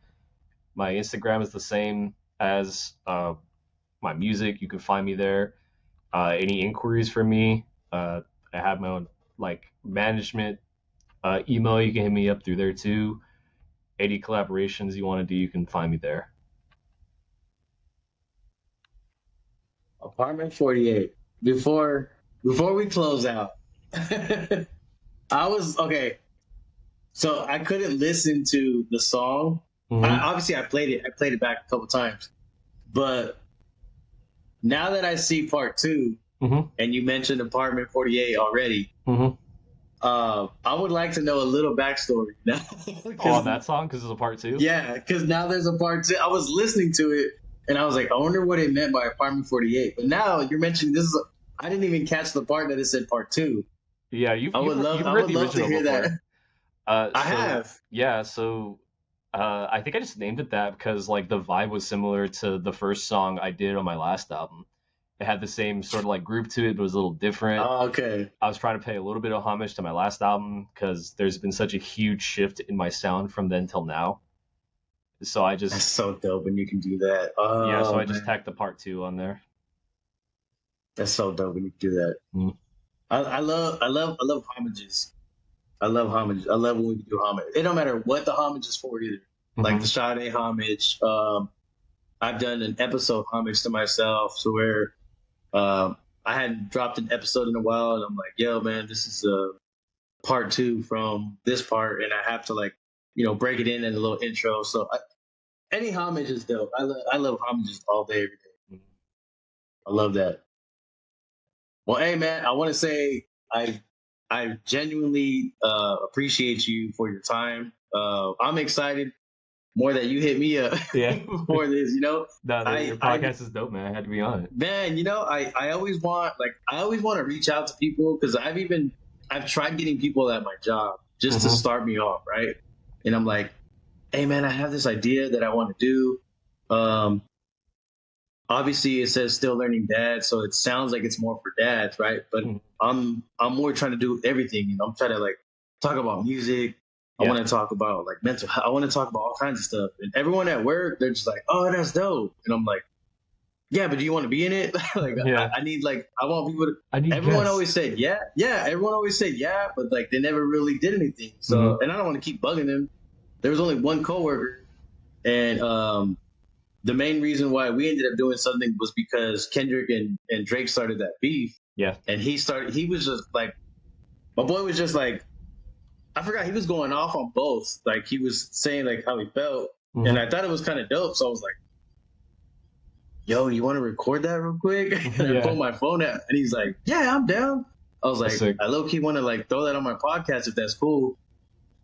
My Instagram is the same as my music. You can find me there. Any inquiries for me, I have my own like management email. You can hit me up through there too. Any collaborations you want to do, you can find me there. Apartment 48. Before we close out, I was okay. So I couldn't listen to the song. Mm-hmm. Obviously, I played it. I played it back a couple times, but now that I see part 2, Mm-hmm. and you mentioned Apartment 48 already, Mm-hmm. I would like to know a little backstory now. On that song, because it's a part 2. Yeah, because now there's a part 2. I was listening to it, and I was like, I wonder what it meant by Apartment 48. But now you're mentioning this is. I didn't even catch the part that it said part 2. Yeah, you've I would love. you've I heard would the love to original hear before. that. I So have. yeah, so I think I just named it that because like the vibe was similar to the first song I did on my last album. It had the same sort of like group to it, but it was a little different. Oh, okay. I was trying to pay a little bit of homage to my last album because there's been such a huge shift in my sound from then till now. So I That's just so dope when you can do that. yeah, so Oh I just man, tacked the part 2 on there. that's so dope when you can do that. Mm. I love homages. I love homage. I love when we can do homage. It don't matter what the homage is for either. Like Mm-hmm. the Sade homage. I've done an episode homage to myself, so where I hadn't dropped an episode in a while, and I'm like, yo, man, this is part 2 from this part, and I have to like, break it in a little intro. So any homage is dope. I love homages all day, every day. I love that. Well, hey, man, I want to say I genuinely appreciate you for your time. I'm excited more that you hit me up Yeah. for this. No, I your I podcast is dope, man. I had to be on it. man, I always want to reach out to people because I've tried getting people at my job just to Mm-hmm. start me off, right? And I'm like, hey, man, I have this idea that I want to do. Obviously it says still learning dad, so it sounds like it's more for dads, right? But Mm-hmm. I'm more trying to do everything. I'm trying to like talk about music. I Yeah. want to talk about like mental health. I want to talk about all kinds of stuff. And everyone at work, they're just like, oh, that's dope. And I'm like, yeah, but do you want to be in it? Like Yeah. I need like I want people to. I need Everyone guests. always said yeah, yeah. Everyone always said yeah, but like they never really did anything. So Mm-hmm. and I don't want to keep bugging them. There was only one coworker, and the main reason why we ended up doing something was because Kendrick and Drake started that beef, Yeah. and he was just like, my boy was just like, I forgot, he was going off on both. Like he was saying like how he felt, and Mm-hmm. I thought it was kind of dope. So I was like, yo, you want to record that real quick? And I Yeah. pulled my phone out, and he's like, yeah, I'm down. I was like, That's sick. I low key want to like throw that on my podcast if that's cool.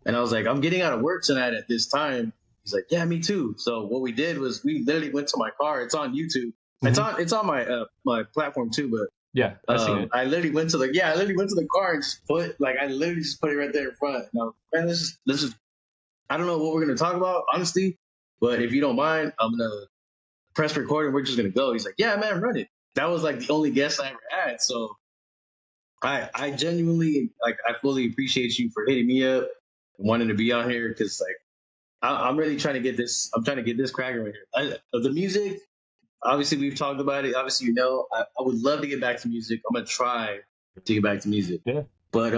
And I was like, I'm getting out of work tonight at this time. He's like, yeah, me too. So what we did was we literally went to my car. It's on YouTube. It's on my my platform too. But Yeah, I've seen it. I literally went to the car and just I literally just put it right there in front. And I was, man, let's just. I don't know what we're gonna talk about, honestly. But if you don't mind, I'm gonna press record and we're just gonna go. He's like, yeah, man, run it. That was like the only guest I ever had. So I genuinely like I fully appreciate you for hitting me up and wanting to be on here because like I'm really trying to get this. I'm trying to get this cracking right here. The music, obviously, we've talked about it. Obviously, I would love to get back to music. I'm gonna try to get back to music. Yeah. But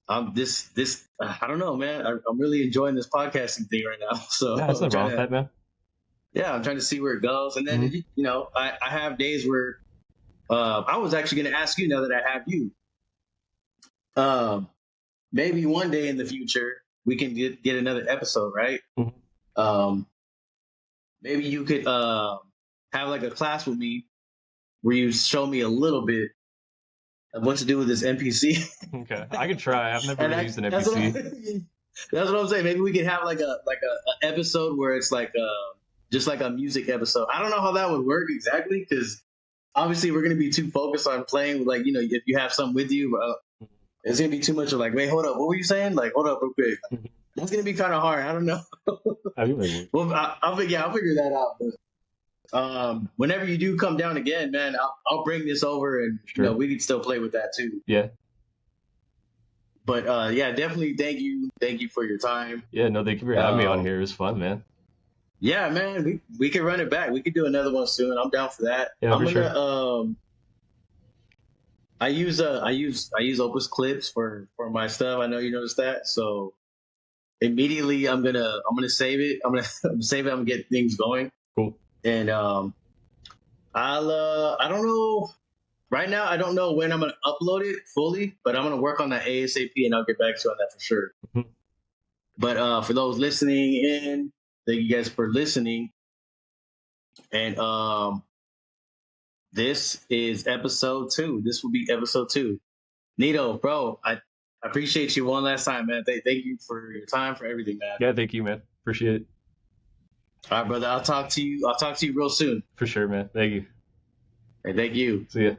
I'm this. I don't know, man. I'm really enjoying this podcasting thing right now. So Yeah, that's I'm not wrong trying with that, man. yeah, I'm trying to see where it goes. And then I have days where I was actually gonna ask you now that I have you. Maybe one day in the future we can get another episode, right? Mhm. Um, maybe you could have like a class with me where you show me a little bit of what to do with this NPC. Okay, I could try. I've never And really used an that's NPC. that's what I'm saying. Maybe we could have like a episode where it's like just like a music episode. I don't know how that would work exactly because obviously we're gonna be too focused on playing. Like, you know, if you have some with you, it's gonna be too much of like, wait, hold up, what were you saying? Like, hold up, real quick. That's gonna be kind of hard. I don't know. I think that works. Well, I'll figure that out. But whenever you do come down again, man, I'll bring this over, and Sure. you know, we can still play with that too. Yeah. But yeah, definitely thank you for your time. Yeah, no, thank you for having me on here. It was fun, man. Yeah, man, we can run it back. We could do another one soon. I'm down for that. Yeah, I'm for gonna sure. I use Opus clips for my stuff. I know you noticed that. So immediately I'm gonna save it. I'm gonna save it. I'm gonna get things going. Cool. And I don't know right now. I don't know when I'm gonna upload it fully, but I'm gonna work on that ASAP, and I'll get back to you on that for sure. Mhm. But for those listening in, thank you guys for listening. And this is episode 2. This will be episode 2. Neato, bro, I appreciate you one last time, man. Thank you for your time, for everything, man. Yeah, thank you, man. Appreciate it. All right, brother. I'll talk to you real soon. For sure, man. Thank you. And thank you. See ya.